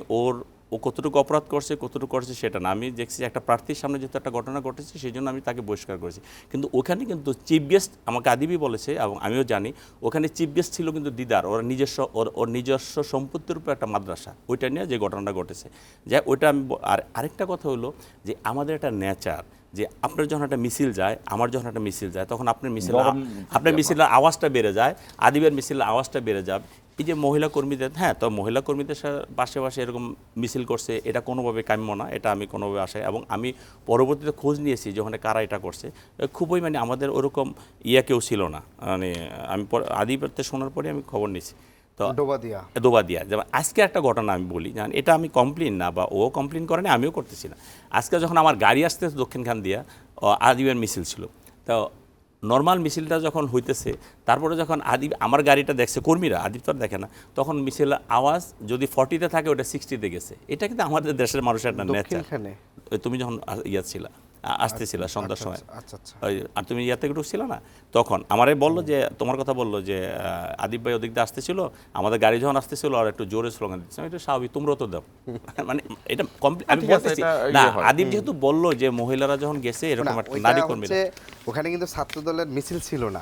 ও কতটুকু অপরাধ করছে কতটুকু করছে সেটা না, আমি দেখছি একটা প্রার্থীর সামনে যেহেতু একটা ঘটনা ঘটেছে সেই জন্য আমি তাকে বহিষ্কার করেছি। কিন্তু ওখানে কিন্তু চিফ গেস্ট আমাকে আদিবই বলেছে এবং আমিও জানি ওখানে চিফ গেস্ট ছিল কিন্তু দিদার, ওর নিজস্ব সম্পত্তির উপর একটা মাদ্রাসা, ওইটা নিয়ে যে ঘটনাটা ঘটেছে। যাই ওইটা আমি আর আরেকটা কথা হলো যে আমাদের একটা নেচার, যে আপনার যখন একটা মিছিল যায়, আমার যখন একটা মিছিল যায়, তখন আপনার মিছিলের আওয়াজটা বেড়ে যায়, আদিবের মিছিলের আওয়াজটা বেড়ে যায়। এই যে মহিলা কর্মীদের, হ্যাঁ, তো মহিলা কর্মীদের পাশে পাশে এরকম মিছিল করছে, এটা কোনোভাবে কাম্য না, এটা আমি কোনোভাবে আশাই, এবং আমি পরবর্তীতে খোঁজ নিয়েছি যখন কারা এটা করছে, খুবই মানে আমাদের ওরকম কেউ ছিল না, মানে আমি আদিবের শোনার পরে আমি খবর নিয়েছি। তো দোবা দিয়া যেমন আজকে একটা ঘটনা আমি বলি, জানেন এটা আমি কমপ্লেন না, বা ও কমপ্লেন করে না, আমিও করতেছি না। আজকে যখন আমার গাড়ি আসতে দক্ষিণখান দিয়া আদিবের মিছিল ছিল, তো নর্মাল মিছিলটা যখন হইতেছে, তারপরে যখন আদিব আমার গাড়িটা দেখছে কর্মীরা, আদিব তো আর দেখে না, তখন মিছিলের আওয়াজ যদি 40-তে থাকে ওটা 60-তে গেছে। এটা কিন্তু আমাদের দেশের মানুষের একটা নেচার। তুমি যখন ছিল আসতেছিল সন্ধ্যার সময়, আর তুমি ইয়াতে ঢুকছিল না, তখন আমারে বললো যে তোমার কথা বললো যে আদিব ভাই ওদিক দিয়ে আসতেছিল, আমাদের গাড়ি যখন আসতেছিল আর একটু জোরে স্লোগান দিচ্ছে, এটা স্বাভাবিক, তোমরাও তো দাও। মানে এটা আমি বলতেছি না, আদিব যেহেতু বললো যে মহিলারা যখন গেছে এরকম একটা নারী কর্মীরা, ওখানে কিন্তু ছাত্র দলের মিছিল ছিল না,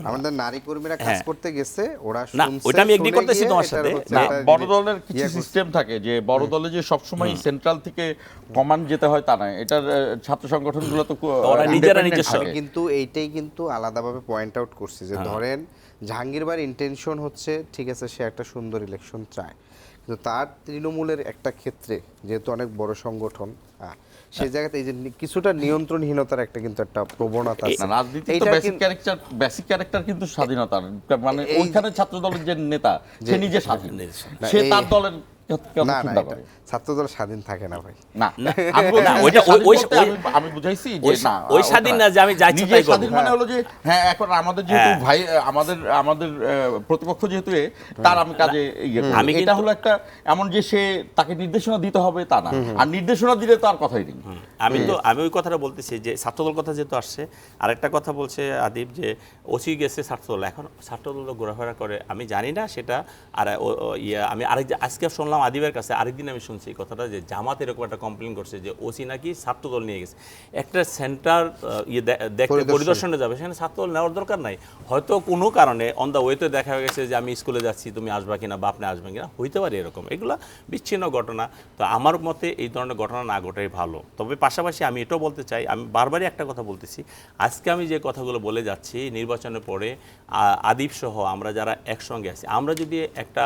আমাদের নারী কর্মীরা কাজ করতে গেছে, ওরা না ওইটা আমি এগ্রি করতেছি তোমার সাথে। বড় দলের কিছু সিস্টেম থাকে যে বড় দলে যে সবসময় সেন্ট্রাল থেকে কমান্ড যেতে হয় তা নয়, এটার ছাত্র সংগঠনগুলো তো ওরা নিজেরা নিজস্ব, কিন্তু এইটাই কিন্তু আলাদাভাবে পয়েন্ট আউট করছে যে ধরেন জাহাঙ্গীর ভাইয়ের ইন্টেনশন হচ্ছে ঠিক আছে, সে একটা সুন্দর ইলেকশন চায়, কিন্তু তার তৃণমূলের একটা ক্ষেত্রে যেহেতু অনেক বড় সংগঠন, সেই জায়গাতে এই যে কিছুটা নিয়ন্ত্রণহীনতার একটা কিন্তু একটা প্রবণতা আছে। রাজনীতির বেসিক ক্যারেক্টার কিন্তু স্বাধীনতার, মানে ওইখানে ছাত্র দলের যে নেতা সে নিজে স্বাধীন, সে তার দলের ছাত্রদল স্বাধীন থাকে না ভাই, না আমি বুঝাইছি যে না ওই স্বাধীন না যে আমি যাই চাই করব, স্বাধীন মানে হলো যে হ্যাঁ এখন আমাদের যেহেতু ভাই আমাদের প্রতিপক্ষ যেহেতু তার আমি কাজে আমি এটা হলো একটা এমন যে সে তাকে নির্দেশনা দিতে হবে তা না, আর নির্দেশনা দিলে তো আর কথাই নেই। আমি ওই কথাটা বলতেছি যে ছাত্রদল কথা যেহেতু আসছে, আরেকটা কথা বলছে আদিব যে ওসি গেছে ছাত্রদল, এখন ছাত্রদল ঘোরাফেরা করে আমি জানি না সেটা। আর আমি আজকে শুনলাম আদিবের কাছে, আরেকদিন আমি শুনছি এই কথাটা যে জামাত এরকম একটা কমপ্লেন করছে যে ওসি নাকি ছাত্রদল নিয়ে গেছে, একটা সেন্টার দেখতে পরিদর্শনে যাবে, সেখানে ছাত্রদল নেওয়ার দরকার নাই, হয়তো কোনো কারণে অন দ্য ওয়েতে দেখা হয়ে গেছে যে আমি স্কুলে যাচ্ছি তুমি আসবা কিনা বা আপনি আসবেন কিনা, হইতে পারে এরকম, এগুলো বিচ্ছিন্ন ঘটনা। তো আমার মতে এই ধরনের ঘটনা না ঘটাই ভালো। তবে পাশাপাশি আমি এটাও বলতে চাই, আমি বারবারই একটা কথা বলতেছি, আজকে আমি যে কথাগুলো বলে যাচ্ছি নির্বাচনের পরে আদিব সহ আমরা যারা একসঙ্গে আছি, আমরা যদি একটা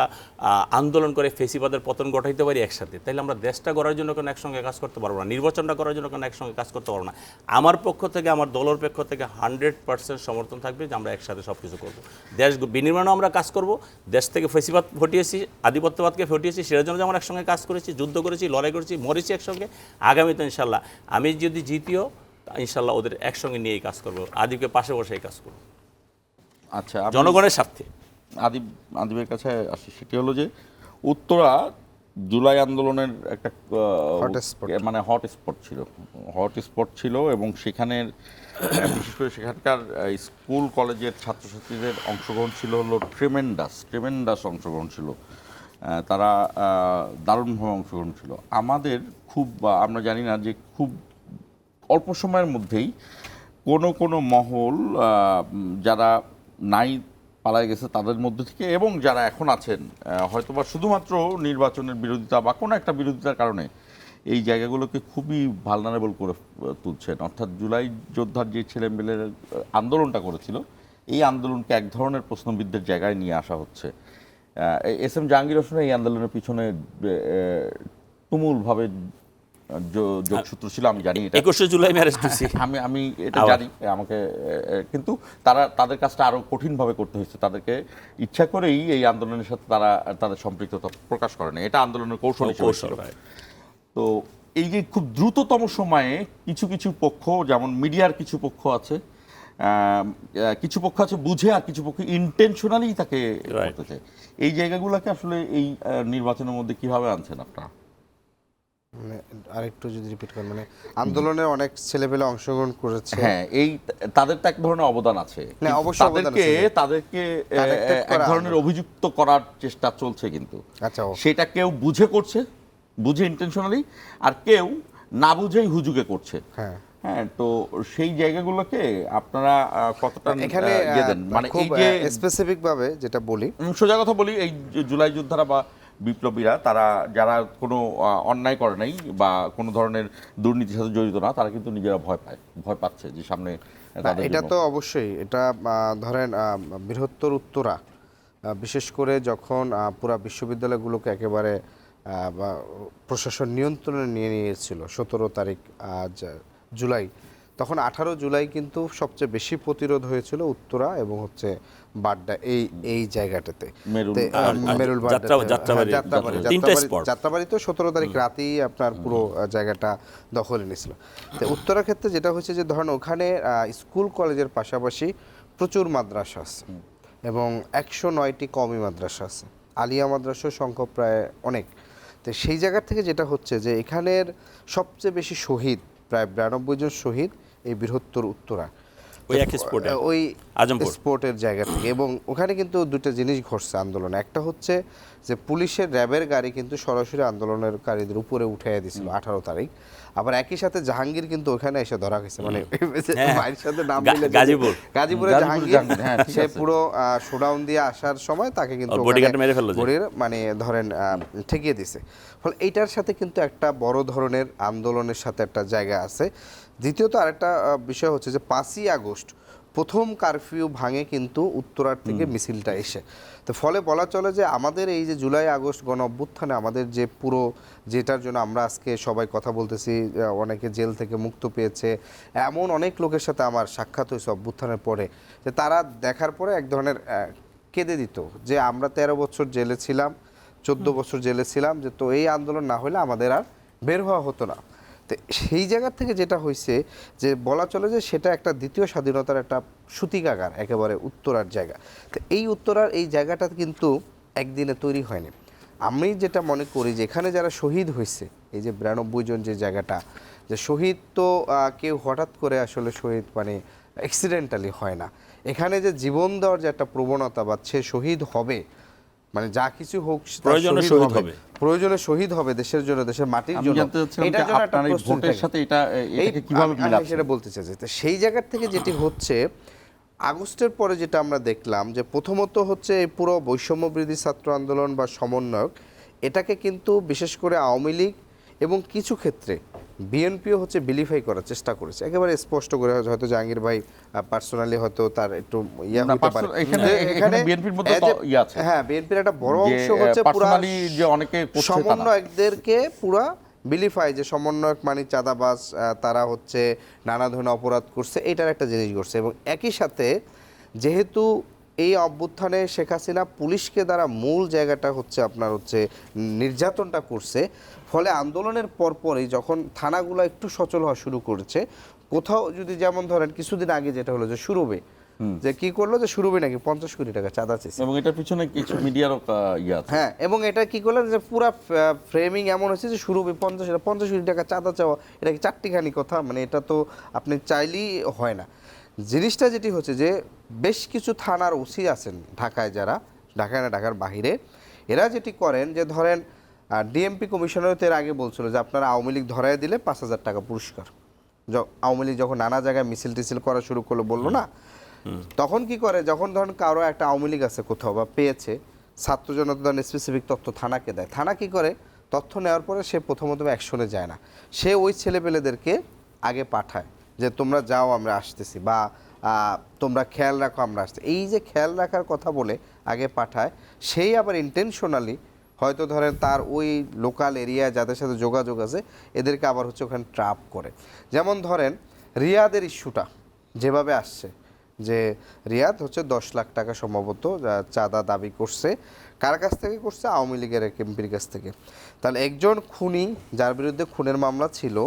আন্দোলন করে ফেসিবাদের পতন ঘটাইতে পারি একসাথে, তাহলে আমরা দেশটা গড়ার জন্য কেন একসঙ্গে কাজ করতে পারবো না, নির্বাচনটা করার জন্য কেন একসঙ্গে কাজ করতে পারবো না। আমার পক্ষ থেকে আমার দলের পক্ষ থেকে 100% সমর্থন থাকবে যে আমরা একসাথে সব কিছু করবো, দেশ বিনির্মাণও আমরা কাজ করব, দেশ থেকে ফেসিবাদ হটিয়েছি, আধিপত্যবাদকে হটিয়েছি, সেটার জন্য আমরা একসঙ্গে কাজ করেছি, যুদ্ধ করেছি, লড়াই করেছি, মরেছি একসঙ্গে, আগামীতে ইনশাল্লাহ আমি যদি জিতিও ইনশাল্লাহ ওদের একসঙ্গে নিয়েই কাজ করবো, আদিবকে পাশে বসেই কাজ করবো, আচ্ছা জনগণের স্বার্থে। আদিবের কাছে আসি, সেটি হলো যে উত্তরা জুলাই আন্দোলনের একটা মানে হটস্পট ছিল এবং সেখানের বিশেষ করে সেখানকার স্কুল কলেজের ছাত্রছাত্রীদের অংশগ্রহণ ছিল হলো ট্রেমেন্ডাস অংশগ্রহণ ছিল, তারা দারুণভাবে অংশগ্রহণ ছিল। আমাদের আমরা জানি না যে খুব অল্প সময়ের মধ্যেই কোনো মহল যারা নাই পালায় গেছে তাদের মধ্যে থেকে এবং যারা এখন আছেন হয়তোবা শুধুমাত্র নির্বাচনের বিরোধিতা বা কোনো একটা বিরোধিতার কারণে এই জায়গাগুলোকে খুবই ভালনারেবল করে তুলছেন। অর্থাৎ জুলাই যোদ্ধার যে ছেলেমেয়ের আন্দোলনটা করেছিল এই আন্দোলনকে এক ধরনের প্রশ্নবিদ্ধের জায়গায় নিয়ে আসা হচ্ছে। এস এম জাহাঙ্গীর হোসেন এই আন্দোলনের পিছনে তুমুলভাবে যোগসূত্র ছিল, আমি জানি এটা 21 জুলাই ম্যারেজ করছি আমি এটা জানি, আমাকে কিন্তু তাদের কাজটা আরো কঠিনভাবে করতে হয়েছে, তাদেরকে ইচ্ছা করেই এই আন্দোলনের সাথে তাদের সম্পৃক্ততা প্রকাশ করে না, এটা আন্দোলনের কৌশল। তো এই যে খুব দ্রুততম সময়ে কিছু পক্ষ যেমন মিডিয়ার কিছু পক্ষ আছে কিছু পক্ষ আছে বুঝে আর কিছু পক্ষ ইন্টেনশনালি তাকে Right. করতে চায়। এই জায়গাগুলোকে আসলে এই নির্বাচনের মধ্যে কিভাবে আনছেন আপনারা? মানে আরেকটু যদি রিপিট করেন, মানে আন্দোলনে অনেক ছেলেপেলে অংশগ্রহণ করেছে। হ্যাঁ, এই তাদের তো এক ধরনের অবদান আছে, না, কিন্তু অবশ্যই অবদান তাদেরকে আছে। তাদেরকে Connected এক করা ধরনের অভিযুক্ত করার চেষ্টা চলছে, কিন্তু আচ্ছা, সেটা কেউ বুঝে করছে, বুঝে ইন্টেনশনালি, আর কেউ না বুঝেই হুজুগে করছে। হ্যাঁ। হ্যাঁ, তো সেই জায়গাগুলোকে আপনারা কতটা এখানে ইয়ে দেন? মানে খুব এই যে স্পেসিফিক ভাবে যেটা বলি, সোজা কথা বলি, এই যে জুলাই যোদ্ধারা বা বিপ্লবীরা, তারা যারা কোনো অন্যায় করে নাই বা কোনো ধরনের দুর্নীতির সাথে জড়িত না, তারা কিন্তু নিজেরা ভয় পাচ্ছে যে সামনে তাদের এটা জন্য- তো অবশ্যই, এটা ধরেন বৃহত্তর উত্তরা, বিশেষ করে যখন পুরা বিশ্ববিদ্যালয়গুলোকে একেবারে প্রশাসন নিয়ন্ত্রণে নিয়ে নিয়েছিল 17 তারিখ জুলাই, তখন 18 জুলাই কিন্তু সবচেয়ে বেশি প্রতিরোধ হয়েছিল উত্তরা এবং হচ্ছে বাড্ডা এই জায়গাটাতে। মেরুল, মেরুল যাত্রাবাড়ি, তিনটা spot। যাত্রাবাড়ি তো 17 তারিখ রাতেই আপনার পুরো জায়গাটা দখলে নিয়েছিল। তো উত্তরার ক্ষেত্রে যেটা হয়েছে যে ধরেন ওখানে স্কুল কলেজের পাশাপাশি প্রচুর মাদ্রাসা আছে এবং 109টি কওমি মাদ্রাসা আছে, আলিয়া মাদ্রাসার সংখ্যা প্রায় অনেক। তো সেই জায়গা থেকে যেটা হচ্ছে যে এখানের সবচেয়ে বেশি শহীদ, প্রায় 92 জন শহীদ এই বৃহত্তর উত্তরা, ওই এক স্পটে, ওই আজমপুর। স্পোর্টের জায়গা থেকে। এবং ওখানে কিন্তু দুটো জিনিস ঘটছে আন্দোলনে। একটা হচ্ছে যে পুলিশের র্যাবের গাড়ি কিন্তু সরাসরি আন্দোলনকারীদের উপরে উঠাইয়া দিছিল 18 তারিখ। আবার একই সাথে জাহাঙ্গীর কিন্তু ওখানে এসে ধরা গেছে, মানে ভাইয়ের সাথে নাম মিলে গাজীপুরে জাহাঙ্গীর, হ্যাঁ, ঠিক সে আছে। পুরো শোডাউন দিয়ে আসার সময় তাকে কিন্তু বডিগার্ড মেরে ফেললো যে। মানে ধরেন ঠেকিয়ে দিছে। ফলে এইটার সাথে কিন্তু একটা বড় ধরনের আন্দোলনের সাথে একটা জায়গা আছে। দ্বিতীয়ত আরেকটা বিষয় হচ্ছে যে 5ই আগস্ট প্রথম কারফিউ ভাঙে কিন্তু উত্তরার থেকে মিছিলটা এসে। তো ফলে বলা চলে যে আমাদের এই যে জুলাই আগস্ট গণ অভ্যুত্থানে আমাদের যে পুরো, যেটার জন্য আমরা আজকে সবাই কথা বলতেছি, অনেকে জেল থেকে মুক্ত পেয়েছে, এমন অনেক লোকের সাথে আমার সাক্ষাৎ হয়েছে অভ্যুত্থানের পরে, যে তারা দেখার পরে এক ধরনের কেঁদে দিত যে আমরা 13 বছর জেলে ছিলাম, 14 বছর জেলে ছিলাম, যে তো এই আন্দোলন না হলে আমাদের আর বের হওয়া হতো না। তো সেই জায়গা থেকে যেটা হয়েছে যে বলা চলে যে সেটা একটা দ্বিতীয় স্বাধীনতার একটা সূতিকাগার, একেবারে উত্তরার জায়গা। তো এই উত্তরার এই জায়গাটা কিন্তু একদিনে তৈরি হয়নি। আমি যেটা মনে করি যে এখানে যারা শহীদ হয়েছে, এই যে 92 জন, যে জায়গাটা, যে শহীদ তো কেউ হঠাৎ করে আসলে শহীদ মানে অ্যাক্সিডেন্টালি হয় না। এখানে যে জীবন দেওয়ার যে একটা প্রবণতা, বা সে শহীদ হবে, মানে যা কিছু হোক তার প্রয়োজনে শহীদ হবে। প্রয়োজনে শহীদ হবে দেশের জন্য, দেশের মাটির আমি জন্য। জানতে চাচ্ছিলাম এটার যে জন্য একটা আপনার এই প্রস্তুতি ভোটের থাকে। সাথে এটাকে কিভাবে আমি মিলাচ্ছেন? সেটা বলতে চাইছি। তো সেই জায়গার থেকে যেটি হচ্ছে আগস্টের পরে যেটা আমরা দেখলাম যে প্রথমত হচ্ছে এই পুরো বৈষম্য বিরোধী ছাত্র আন্দোলন বা সমন্বয়ক, এটাকে কিন্তু বিশেষ করে আওয়ামী লীগ এবং কিছু ক্ষেত্রে বিএনপিও হচ্ছে বিলিফাই করার চেষ্টা করেছে, একেবারে স্পষ্ট করে। হয়তো জাহাঙ্গীর ভাই পার্সোনালি হয়তো তার একটু ইয়া না, হতে পারে, এখানে বিএনপির মধ্যে তো ইয়ে আছে, হ্যাঁ, বিএনপির একটা বড় যে অংশ হচ্ছে পুরা personally যে অনেকে করছে তারা। সমন্বয়কদেরকে পুরা বিলিফাই, যে সমন্বয়ক মানে চাঁদাবাজ, তারা হচ্ছে নানা ধরনের অপরাধ করছে, এটার একটা জিনিস করছে। এবং একই সাথে যেহেতু এই অভ্যুত্থানে শেখ হাসিনা পুলিশকে দ্বারা মূল জায়গাটা হচ্ছে আপনার হচ্ছে নির্যাতনটা করছে, ফলে আন্দোলনের পরপরই যখন থানাগুলো একটু সচল হওয়া শুরু করেছে, কোথাও যদি যেমন ধরেন কিছুদিন আগে যেটা হলো যে সুরবে, যে কি করলো যে সুরবে নাকি 50 কোটি টাকা চাঁদা চেয়েছে, এবং এটার পিছনে কিছু মিডিয়ারও ইয়ে আছে। হ্যাঁ। এবং এটা কি করলেন যে পুরা ফ্রেমিং এমন হচ্ছে যে সুরভি 50 কোটি টাকা চাঁদা চাওয়া, এটা কি চারটিখানি কথা? মানে এটা তো আপনি চাইলেই হয় না। জিনিসটা যেটি হচ্ছে যে বেশ কিছু থানার ওসি আছেন ঢাকায়, যারা ঢাকায় না ঢাকার বাহিরে, এরা যেটি করেন যে ধরেন ডিএমপি কমিশনারও তো এর আগে বলছিল যে আপনারা আওয়ামী লীগ ধরায় দিলে 5,000 টাকা পুরস্কার। আওয়ামী লীগ যখন নানা জায়গায় মিছিল টিছিল করা শুরু করলো, বললো না, তখন কি করে, যখন ধরেন কারো একটা আওয়ামী লীগ আছে কোথাও বা পেয়েছে, ছাত্র জনতা ধরেন স্পেসিফিক তথ্য থানাকে দেয়, থানা কি করে, তথ্য নেওয়ার পরে সে প্রথমত অ্যাকশনে যায় না, সে ওই ছেলেপেলেদেরকে আগে পাঠায় যে তোমরা যাও আমরা আসতেছি, বা তোমরা খেয়াল রাখো আমরা আসতে। এই যে খেয়াল রাখার কথা বলে আগে পাঠায়, সেই আবার ইন্টেনশনালি হয়তো ধরেন তার ওই লোকাল এরিয়া যাদের সাথে যোগাযোগ আছে, এদেরকে আবার হচ্ছে ওখানে ট্র্যাপ করে। যেমন ধরেন রিয়াদের ইস্যুটা যেভাবে আসছে, যে রিয়াদ হচ্ছে 10 লাখ টাকা সম্ভবত চাঁদা দাবি করছে। কার কাছ থেকে করছে? আওয়ামী লীগের এক এমপির কাছ থেকে। তাহলে একজন খুনি যার বিরুদ্ধে খুনের মামলা ছিল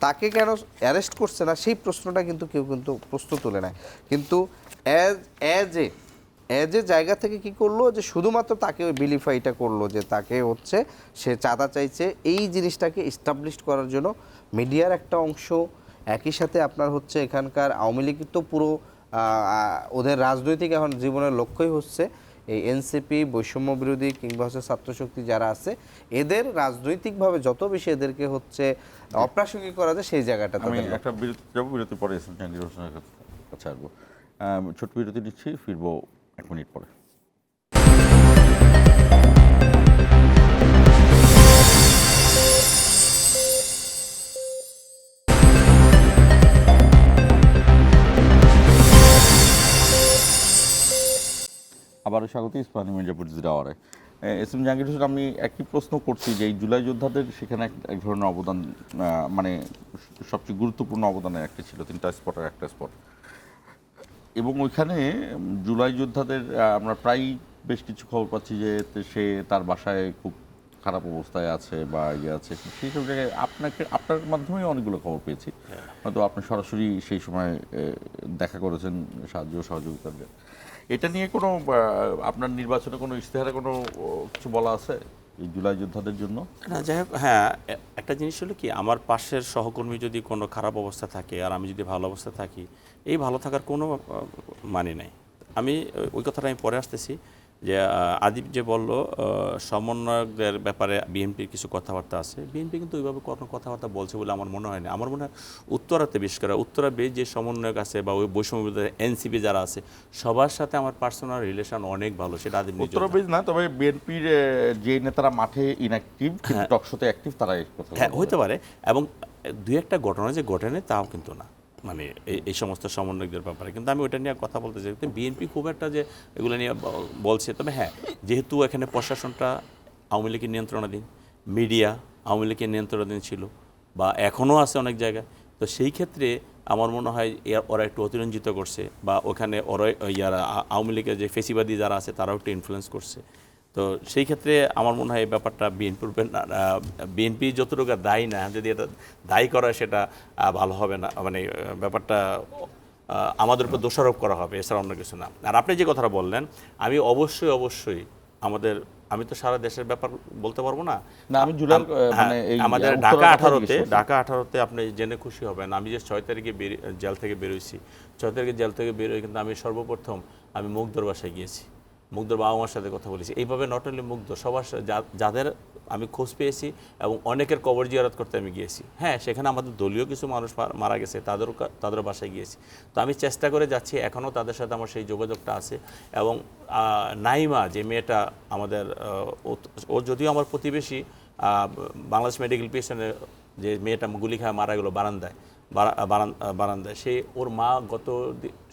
তাকে কেন অ্যারেস্ট করছে না সেই প্রশ্নটা কিন্তু কেউ কিন্তু প্রশ্ন তুলে নেয়। কিন্তু এজ এ জায়গা থেকে কি করলো যে শুধুমাত্র তাকে ওই বিলিফাইটা করলো যে তাকে হচ্ছে সে চাঁদা চাইছে, এই জিনিসটাকে এস্টাবলিশ করার জন্য মিডিয়ার একটা অংশ, একই সাথে আপনার হচ্ছে এখানকার আওয়ামী লীগ তো পুরো ওদের রাজনৈতিক এখন জীবনের লক্ষ্যই হচ্ছে এই এনসিপি, বৈষম্য বিরোধী কিংবা হচ্ছে ছাত্রশক্তি যারা আছে এদের রাজনৈতিকভাবে যত বেশি এদেরকে হচ্ছে অপ্রাসঙ্গিক করা যায় সেই জায়গাটা আমি একটা বিরতি যাবো, বিরতি পরে এস এম জাহাঙ্গীর হোসেনের কাছে আসবো। ছোট্ট বিরতি নিচ্ছি, ফিরবো 1 মিনিট পরে। আবারও স্বাগত ইস্পাহানি মির্জাপুর আওয়ারে। এস এম জাহাঙ্গীর হোসেন, আমি একই প্রশ্ন করছি যে এই জুলাই যোদ্ধাদের সেখানে এক ধরনের অবদান, মানে সবচেয়ে গুরুত্বপূর্ণ অবদানের একটা ছিল, 3টা স্পটের একটা স্পট, এবং ওইখানে জুলাই যোদ্ধাদের আমরা প্রায় বেশ কিছু খবর পাচ্ছি যে সে তার বাসায় খুব খারাপ অবস্থায় আছে বা ইয়ে আছে, সেই সব জায়গায় আপনার মাধ্যমেই অনেকগুলো খবর পেয়েছি, হয়তো আপনি সরাসরি সেই সময় দেখা করেছেন, সাহায্য সহযোগিতার। এটা নিয়ে কোনো আপনার নির্বাচনে কোনো ইশতেহারে কোনো কিছু বলা আছে এই জুলাই যোদ্ধাদের জন্য? না, যাই হোক, হ্যাঁ, একটা জিনিস হলো কি, আমার পাশের সহকর্মী যদি কোনো খারাপ অবস্থা থাকে আর আমি যদি ভালো অবস্থা থাকি, এই ভালো থাকার কোনো মানে নাই। আমি ওই কথাটা আমি পরে আসতেছি যে আদিব যে বলল সমন্বয়কদের ব্যাপারে বিএনপির কিছু কথাবার্তা আছে, বিএনপি কিন্তু ওইভাবে কোনো কথাবার্তা বলছে বলে আমার মনে হয় না। আমার মনে হয় উত্তরাতে, বিশেষ করে উত্তরা বেশ যে সমন্বয়ক আছে বা ওই বৈষম্য এনসিপি যারা আছে সবার সাথে আমার পার্সোনাল রিলেশন অনেক ভালো। সেটা আদিব উত্তরা বেশ না, তবে বিএনপির যে নেতারা মাঠে ইনঅ্যাক্টিভ কিন্তু টকশোতে অ্যাক্টিভ, তারা এই কথা হতে পারে, এবং দুই একটা ঘটনা যে ঘটেনি তাও কিন্তু না, মানে এই সমস্ত সমন্বয়কদের ব্যাপারে। কিন্তু আমি ওইটা নিয়ে কথা বলতে চাই, বিএনপি খুব একটা যে এগুলো নিয়ে বলছে, তবে হ্যাঁ, যেহেতু এখানে প্রশাসনটা আওয়ামী লীগের নিয়ন্ত্রণাধীন, মিডিয়া আওয়ামী লীগের নিয়ন্ত্রণাধীন ছিল বা এখনও আছে অনেক জায়গায়, তো সেই ক্ষেত্রে আমার মনে হয় ওরা একটু অতিরঞ্জিত করছে, বা ওখানে ওরা আওয়ামী লীগের যে ফেসিবাদী যারা আছে তারাও একটু ইনফ্লুয়েন্স করছে। তো সেই ক্ষেত্রে আমার মনে হয় এই ব্যাপারটা বিএনপি যতটুকু দায়ী না, যদি এটা দায়ী করা সেটা ভালো হবে না, মানে ব্যাপারটা আমাদের উপর দোষারোপ করা হবে, এছাড়া অন্য কিছু না। আর আপনি যে কথাটা বললেন, আমি অবশ্যই আমি তো সারা দেশের ব্যাপার বলতে পারবো না। আমি জুলাই মানে আমাদের ঢাকা 18-তে আপনি জেনে খুশি হবেন, আমি যে 6 তারিখে জেল থেকে বেরোইছি, 6 তারিখে জেল থেকে বেরোই কিন্তু আমি সর্বপ্রথম আমি মুগ্ধর বাসায় গিয়েছি, মুগ্ধর বাবা মার সাথে কথা বলেছি। এইভাবে নট অনলি মুগ্ধ, সবার যাদের আমি খোঁজ পেয়েছি এবং অনেকের কবর জিয়ারত করতে আমি গিয়েছি। হ্যাঁ, সেখানে আমাদের দলীয় কিছু মানুষ মারা গেছে, তাদের বাসায় গিয়েছি। তো আমি চেষ্টা করে যাচ্ছি, এখনও তাদের সাথে আমার সেই যোগাযোগটা আছে। এবং নাইমা যে মেয়েটা আমাদের, ও যদিও আমার প্রতিবেশী, বাংলাদেশ মেডিকেল পেশেন্টে যে মেয়েটা গুলি খায় মারা গেল বারান্দায়, সে ওর মা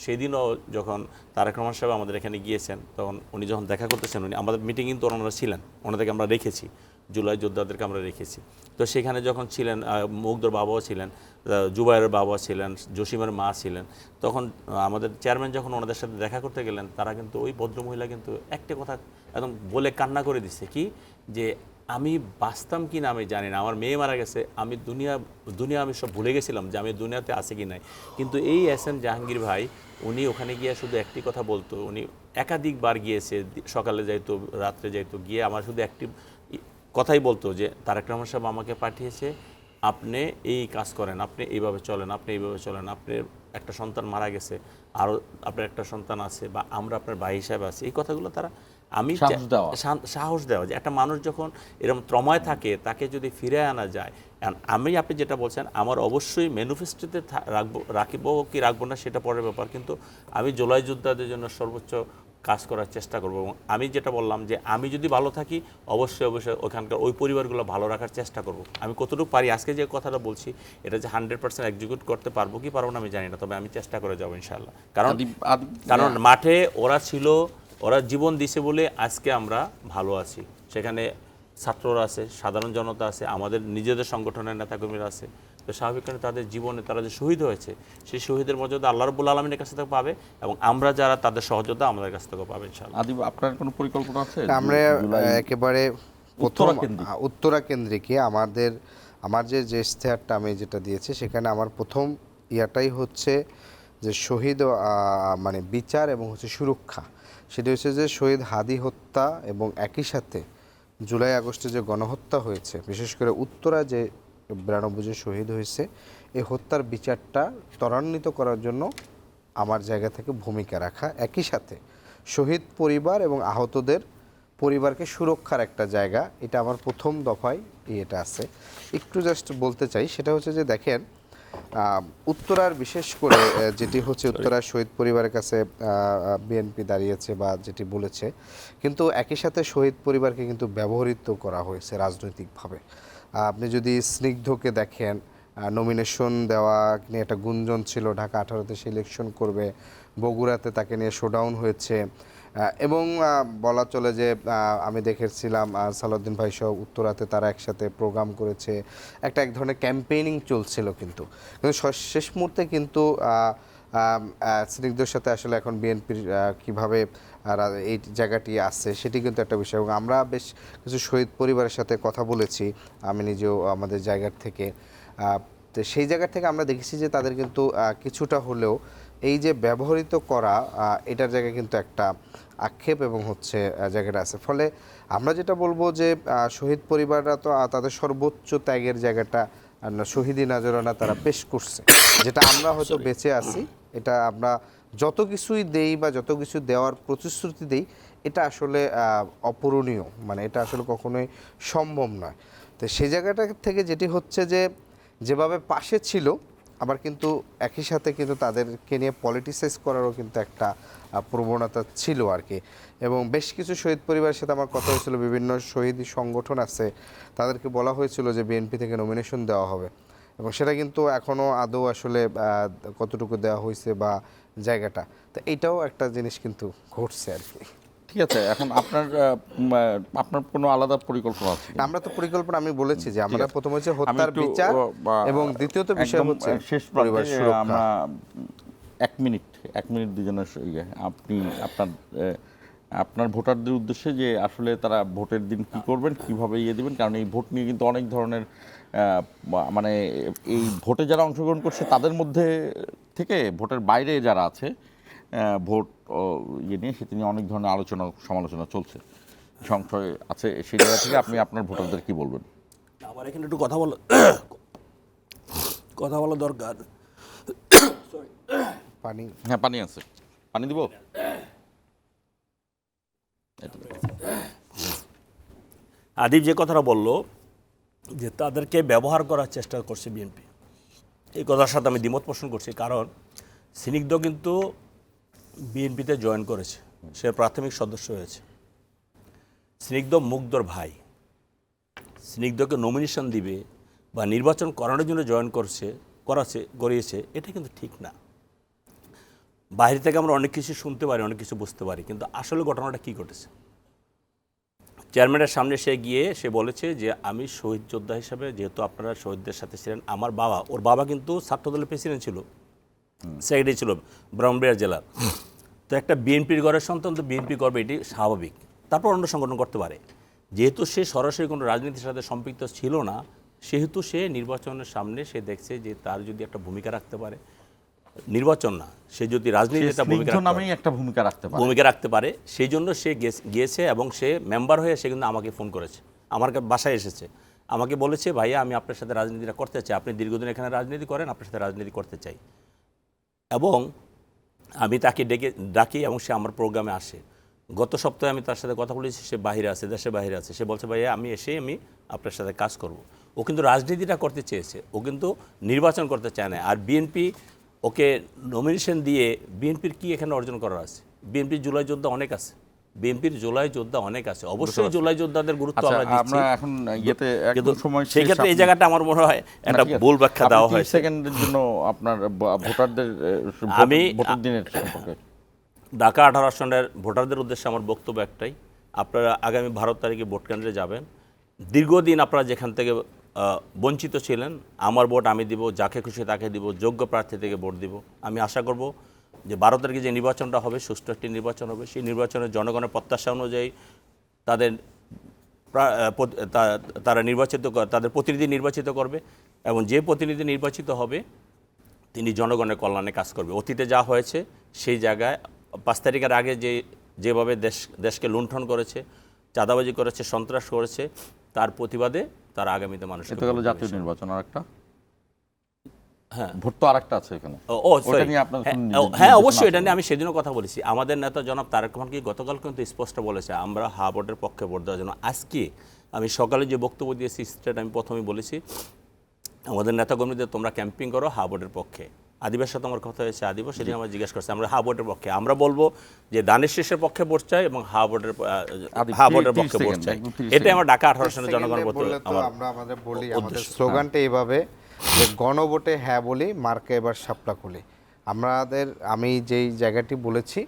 সেদিনও যখন তারেক রহমান সাহেব আমাদের এখানে গিয়েছেন, তখন উনি যখন দেখা করতেছেন, আমাদের মিটিং কিন্তু ওনারা ছিলেন, ওনাদেরকে আমরা রেখেছি, জুলাই যোদ্ধাদেরকে আমরা রেখেছি। তো সেখানে যখন ছিলেন, মুগ্ধর বাবাও ছিলেন, জুবাইরের বাবা ছিলেন, জসিমের মা ছিলেন, তখন আমাদের চেয়ারম্যান যখন ওনাদের সাথে দেখা করতে গেলেন, তারা কিন্তু ওই ভদ্রমহিলা কিন্তু একটা কথা একদম বলে কান্না করে দিচ্ছে, কি যে আমি বাঁচতাম কি না আমি জানি না, আমার মেয়ে মারা গেছে, আমি দুনিয়া আমি সব ভুলে গেছিলাম যে আমি দুনিয়াতে আছি কি নাই। কিন্তু এই এস এম জাহাঙ্গীর ভাই, উনি ওখানে গিয়ে শুধু একটি কথা বলতো, উনি একাধিকবার গিয়েছে, সকালে যাইতো, রাত্রে যাইতো, গিয়ে আমার শুধু একটি কথাই বলতো যে তারেক রহমান সাহেব আমাকে পাঠিয়েছে, আপনি এই কাজ করেন, আপনি এইভাবে চলেন, আপনি এইভাবে চলেন, আপনার একটা সন্তান মারা গেছে, আরও আপনার একটা সন্তান আছে, বা আমরা আপনার ভাই হিসাবে আছি। এই কথাগুলো তারা সাহস দেওয়া যে একটা মানুষ যখন এরকম ত্রমায় থাকে, তাকে যদি ফিরে আনা যায়। আপনি যেটা বলছেন, আমার অবশ্যই ম্যানিফেস্টোতে রাখবো কি রাখবো না সেটা পরের ব্যাপার, কিন্তু আমি জুলাই যোদ্ধাদের জন্য সর্বোচ্চ কাজ করার চেষ্টা করব। এবং আমি যেটা বললাম যে আমি যদি ভালো থাকি, অবশ্যই ওখানকার ওই পরিবারগুলো ভালো রাখার চেষ্টা করব। আমি কতটুকু পারি, আজকে যে কথাটা বলছি এটা যে 100% এক্সিকিউট করতে পারবো কি পারবো না আমি জানি না, তবে আমি চেষ্টা করে যাবো ইনশাআল্লাহ। কারণ মাঠে ওরা ছিল, ওরা জীবন দিছে বলে আজকে আমরা ভালো আছি। সেখানে ছাত্ররা আছে, সাধারণ জনতা আছে, আমাদের নিজেদের সংগঠনের নেতাকর্মীরা আছে। তো স্বাভাবিক কারণে তাদের জীবনে তারা যে শহীদ হয়েছে সেই শহীদের মর্যাদা আল্লাহ রাব্বুল আলামিনের কাছ থেকে পাবে এবং আমরা যারা তাদের সহযোগিতা আমাদের কাছ থেকে পাবে ইনশাআল্লাহ। আদিব, আপনার কোনো পরিকল্পনা আছে? আমরা একেবারে প্রথম উত্তরাকেন্দ্রিক। উত্তরাকেন্দ্রিকে আমার যে ইশতেহারটা আমি যেটা দিয়েছি সেখানে আমার প্রথম ইয়াটাই হচ্ছে যে শহীদ মানে বিচার এবং হচ্ছে সুরক্ষা। সেটা হচ্ছে যে শহীদ হাদি হত্যা এবং একই সাথে জুলাই আগস্টে যে গণহত্যা হয়েছে, বিশেষ করে উত্তরা যে 92 জন শহীদ হয়েছে, এই হত্যার বিচারটা ত্বরান্বিত করার জন্য আমার জায়গা থেকে ভূমিকা রাখা, একই সাথে শহীদ পরিবার এবং আহতদের পরিবারকে সুরক্ষার একটা জায়গা, এটা আমার প্রথম দফায় এটা আছে। একটু জাস্ট বলতে চাই, সেটা হচ্ছে যে দেখেন উত্তরার বিশেষ করে যেটি হচ্ছে উত্তরার শহীদ পরিবারের কাছে বিএনপি দাঁড়িয়েছে বা যেটি বলেছে, কিন্তু একই সাথে শহীদ পরিবারকে কিন্তু ব্যবহৃত করা হয়েছে রাজনৈতিকভাবে। আপনি যদি স্নিগ্ধকে দেখেন, নমিনেশন দেওয়া নিয়ে একটা গুঞ্জন ছিল, ঢাকা 18-তে সে ইলেকশন করবে, বগুড়াতে তাকে নিয়ে শোডাউন হয়েছে এবং বলা চলে যে আমি দেখেছিলাম সালাউদ্দিন ভাই সহ উত্তরাতে তারা একসাথে প্রোগ্রাম করেছে, এক ধরনের ক্যাম্পেইনিং চলছিল, কিন্তু শেষ মুহূর্তে কিন্তু স্নিগ্ধর সাথে আসলে এখন বিএনপির কীভাবে এই জায়গাটি আসছে সেটি কিন্তু একটা বিষয়। এবং আমরা বেশ কিছু শহীদ পরিবারের সাথে কথা বলেছি, আমি নিজেও আমাদের জায়গার থেকে, তো সেই জায়গা থেকে আমরা দেখেছি যে তাদের কিন্তু কিছুটা হলেও এই যে ব্যবহৃত করা এটার জায়গায় কিন্তু একটা আক্ষেপ এবং হচ্ছে জায়গাটা আছে। ফলে আমরা যেটা বলবো যে শহীদ পরিবাররা তো তাদের সর্বোচ্চ ত্যাগের জায়গাটা শহীদি নাজরানা তারা পেশ করছে, যেটা আমরা হয়তো বেঁচে আছি, এটা আমরা যত কিছুই দেই বা যত কিছু দেওয়ার প্রতিশ্রুতি দেই, এটা আসলে অপূরণীয়, মানে এটা আসলে কখনোই সম্ভব নয়। তো সেই জায়গাটা থেকে যেটি হচ্ছে যে যেভাবে পাশে ছিল, আবার কিন্তু একই সাথে কিন্তু তাদেরকে নিয়ে পলিটিসাইজ করারও কিন্তু একটা প্রবণতা ছিল আর কি। এবং বেশ কিছু শহীদ পরিবারের সাথে আমার কথা হয়েছিল, বিভিন্ন শহীদ সংগঠন আছে, তাদেরকে বলা হয়েছিল যে বিএনপি থেকে নমিনেশন দেওয়া হবে, এবং সেটা কিন্তু এখনও আদৌ আসলে কতটুকু দেওয়া হয়েছে বা জায়গাটা, তো এইটাও একটা জিনিস কিন্তু ঘটছে আর কি। ঠিক আছে, এখন আপনার কোনো আলাদা পরিকল্পনা আছে? আমরা তো পরিকল্পনা আমি বলেছি যে আমরা প্রথম হচ্ছে হত্যার বিচার এবং দ্বিতীয়ত বিষয় হচ্ছে শেষ পরিবার সুরক্ষা। আমরা 1 মিনিট দুজনের আপনি আপনার ভোটারদের উদ্দেশ্যে যে আসলে তারা ভোটের দিন কি করবেন, কিভাবে দিবেন, কারণ এই ভোট নিয়ে কিন্তু অনেক ধরনের মানে এই ভোটে যারা অংশগ্রহণ করছে তাদের মধ্যে থেকে ভোটের বাইরে যারা আছে ভোট নিয়ে সেটি নিয়ে অনেক ধরনের আলোচনা সমালোচনা চলছে, সংশয় আছে, সেই জায়গা থেকে আপনি আপনার ভোটারদের কি বলবেন? আমার এখানে একটু কথা বলা দরকার। পানি, হ্যাঁ পানি আছে, পানি দিব। আদিব যে কথাটা বললো যে তাদেরকে ব্যবহার করার চেষ্টা করছে বিএনপি, এই কথার সাথে আমি দ্বিমত পোষণ করছি। কারণ স্নিগ্ধ কিন্তু বিএনপিতে জয়েন করেছে, সে প্রাথমিক সদস্য হয়েছে। স্নিগ্ধ মুগ্ধর ভাই, স্নিগ্ধকে নমিনেশন দিবে বা নির্বাচন করানোর জন্য জয়েন করিয়েছে, এটা কিন্তু ঠিক না। বাইরে থেকে আমরা অনেক কিছু শুনতে পারি, অনেক কিছু বুঝতে পারি, কিন্তু আসলে ঘটনাটা কী ঘটেছে, চেয়ারম্যানের সামনে সে বলেছে যে আমি শহীদ যোদ্ধা হিসাবে, যেহেতু আপনারা শহীদদের সাথে ছিলেন, আমার বাবা, ওর বাবা কিন্তু ছাত্রদলের প্রেসিডেন্ট ছিল, সেক্রেটারি ছিল ব্রাহ্মণবাড়িয়া জেলার, তো একটা বিএনপির ঘরের সন্তান তো বিএনপি করবে, এটি স্বাভাবিক। তারপর অন্য সংগঠন করতে পারে, যেহেতু সে সরাসরি কোনো রাজনীতির সাথে সম্পৃক্ত ছিল না, সেহেতু সে নির্বাচনের সামনে সে দেখছে যে তার যদি একটা ভূমিকা রাখতে পারে, নির্বাচন না, সে যদি রাজনীতিতে একটা ভূমিকা রাখতে পারে, সেই জন্য সে গিয়েছে এবং সে মেম্বার হয়ে সে কিন্তু আমাকে ফোন করেছে, আমার বাসায় এসেছে, আমাকে বলেছে ভাইয়া আমি আপনার সাথে রাজনীতিটা করতে চাই, আপনি দীর্ঘদিন এখানে রাজনীতি করেন, আপনার সাথে রাজনীতি করতে চাই। এবং আমি তাকে ডাকি এবং সে আমার প্রোগ্রামে আসে। গত সপ্তাহে আমি তার সাথে কথা বলেছি, সে বাইরে আছে, দেশের বাইরে আছে, সে বলছে ভাইয়া আমি আপনার সাথে কাজ করব। ও কিন্তু রাজনীতিটা করতে চেয়েছে, ও কিন্তু নির্বাচন করতে চায় না। আর বিএনপি ওকে নমিনেশন দিয়ে বিএনপির কি এখানে অর্জন করার আছে? বিএনপির জুলাই যোদ্ধা অনেক আছে, অবশ্যই জুলাই যোদ্ধাদের গুরুত্ব আমরা দিচ্ছি, এখন একদম সময় সেই ক্ষেত্রে এই জায়গাটা আমার মনে হয় একটা ভুল ব্যাখ্যা দেওয়া হয়েছে। সেকেন্ডের জন্য আপনার ভোটারদের ভোটের দিনের সম্পর্কে ঢাকা 18 আসনের ভোটারদের উদ্দেশ্যে আমার বক্তব্য একটাই, আপনারা আগামী 12 তারিখে ভোট কেন্দ্রে যাবেন। দীর্ঘদিন আপনারা যেখান থেকে বঞ্চিত ছিলেন। আমার ভোট আমি দিব, যাকে খুশি তাকে দিব, যোগ্য প্রার্থী থেকে ভোট দিব। আমি আশা করব যে 12 তারিখে যে নির্বাচনটা হবে সুষ্ঠু একটি নির্বাচন হবে। সেই নির্বাচনে জনগণের প্রত্যাশা অনুযায়ী তাদের তারা তাদের প্রতিনিধি নির্বাচিত করবে, এবং যে প্রতিনিধি নির্বাচিত হবে তিনি জনগণের কল্যাণে কাজ করবে। অতীতে যা হয়েছে সেই জায়গায় 5 তারিখের আগে যেভাবে দেশকে লুণ্ঠন করেছে, চাঁদাবাজি করেছে, সন্ত্রাস করেছে, তার প্রতিবাদে তারা আগামীতে মানুষকে এটা গেল জাতীয় নির্বাচন। আর একটা হ্যাঁ ভোট তো আরেকটা আছে এখানে। sorry। নিয়ে আপনার কোনো হ্যাঁ নির্দেশনা অবশ্যই, আছে? এটা নিয়ে আমি সেদিনও কথা বলেছি। আমাদের নেতা জনাব তারেক রহমান কি গতকাল কিন্তু স্পষ্ট বলেছে আমরা হা ভোটের পক্ষে ভোট দেওয়ার জন্য। আজকে আমি সকালে যে বক্তব্য দিয়েছি স্টেট আমি প্রথমেই বলেছি আমাদের নেতাকর্মীদের তোমরা ক্যাম্পিং করো হা ভোটের পক্ষে। আদিবের সাথে আমার কথা হয়েছে, আদিব সেদিন আমার জিজ্ঞেস করছে আমরা হা ভোটের পক্ষে। আমরা বলবো যে দানের শীষের পক্ষে ভোট চাই এবং হা ভোটের পক্ষে ভোট চাই। এটা আমার ঢাকা 18 সালের জনগণের প্রতি আমার আমরা আমাদের বলি, আমাদের স্লোগানটা এইভাবে যে গণভোটে হ্যাঁ বলি, মার্কে এবার শাপলা খুলি। আমি যেই জায়গাটি বলেছি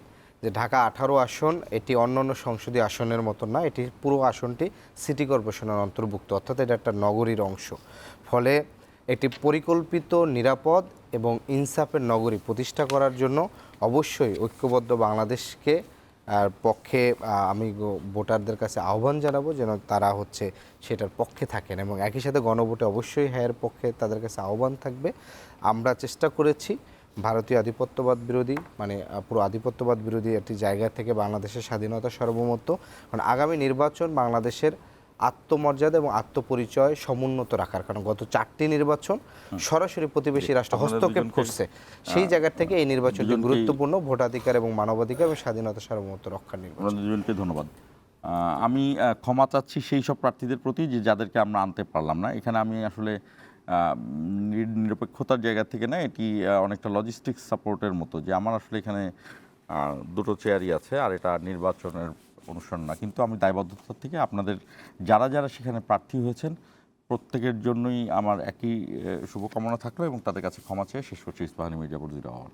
যে ঢাকা 18 আসন, এটি অন্যান্য সংসদীয় আসনের মতো না, এটি পুরো আসনটি সিটি কর্পোরেশনের অন্তর্ভুক্ত, অর্থাৎ এটা একটা নগরীর অংশ। ফলে একটি পরিকল্পিত, নিরাপদ এবং ইনসাফের নগরী প্রতিষ্ঠা করার জন্য অবশ্যই ঐক্যবদ্ধ বাংলাদেশকে পক্ষে আমি ভোটারদের কাছে আহ্বান জানাবো যেন তারা সেটার পক্ষে থাকেন, এবং একই সাথে গণভোটে অবশ্যই হ্যাঁর পক্ষে তাদের কাছে আহ্বান থাকবে। আমরা চেষ্টা করেছি ভারতীয় আধিপত্যবাদ বিরোধী, মানে পুরো আধিপত্যবাদ বিরোধী একটি জায়গা থেকে বাংলাদেশের স্বাধীনতা সার্বভৌমত্ব, কারণ আগামী নির্বাচন বাংলাদেশের আত্মমর্যাদা এবং আত্মপরিচয় সমুন্নত রাখার, কারণ গত 4টি নির্বাচন সরাসরি প্রতিবেশী রাষ্ট্র হস্তক্ষেপ করছে। সেই জায়গা থেকে এই নির্বাচনটি গুরুত্বপূর্ণ, ভোটাধিকার এবং মানবাধিকার এবং স্বাধীনতা সার্বভৌমত্ব রক্ষার নির্বাচন। দুজনকে ধন্যবাদ। আমি ক্ষমা চাচ্ছি সেই সব প্রার্থীদের প্রতি যাদেরকে আমরা আনতে পারলাম না। এখানে আমি আসলে নিরপেক্ষতার জায়গা থেকে না, এটি অনেকটা লজিস্টিক্স সাপোর্টের মতো, যে আমার আসলে এখানে 2টো চেয়ারই আছে আর এটা নির্বাচনের অনুষ্ঠান না। কিন্তু আমি দায়বদ্ধতা থেকে আপনাদের যারা যারা সেখানে প্রার্থী হয়েছেন প্রত্যেকের জন্যই আমার একই শুভকামনা থাকলো এবং তাদের কাছে ক্ষমা চেয়ে শেষ করছি। ইস্পাহানী মির্জাপুর 0 আওয়ার।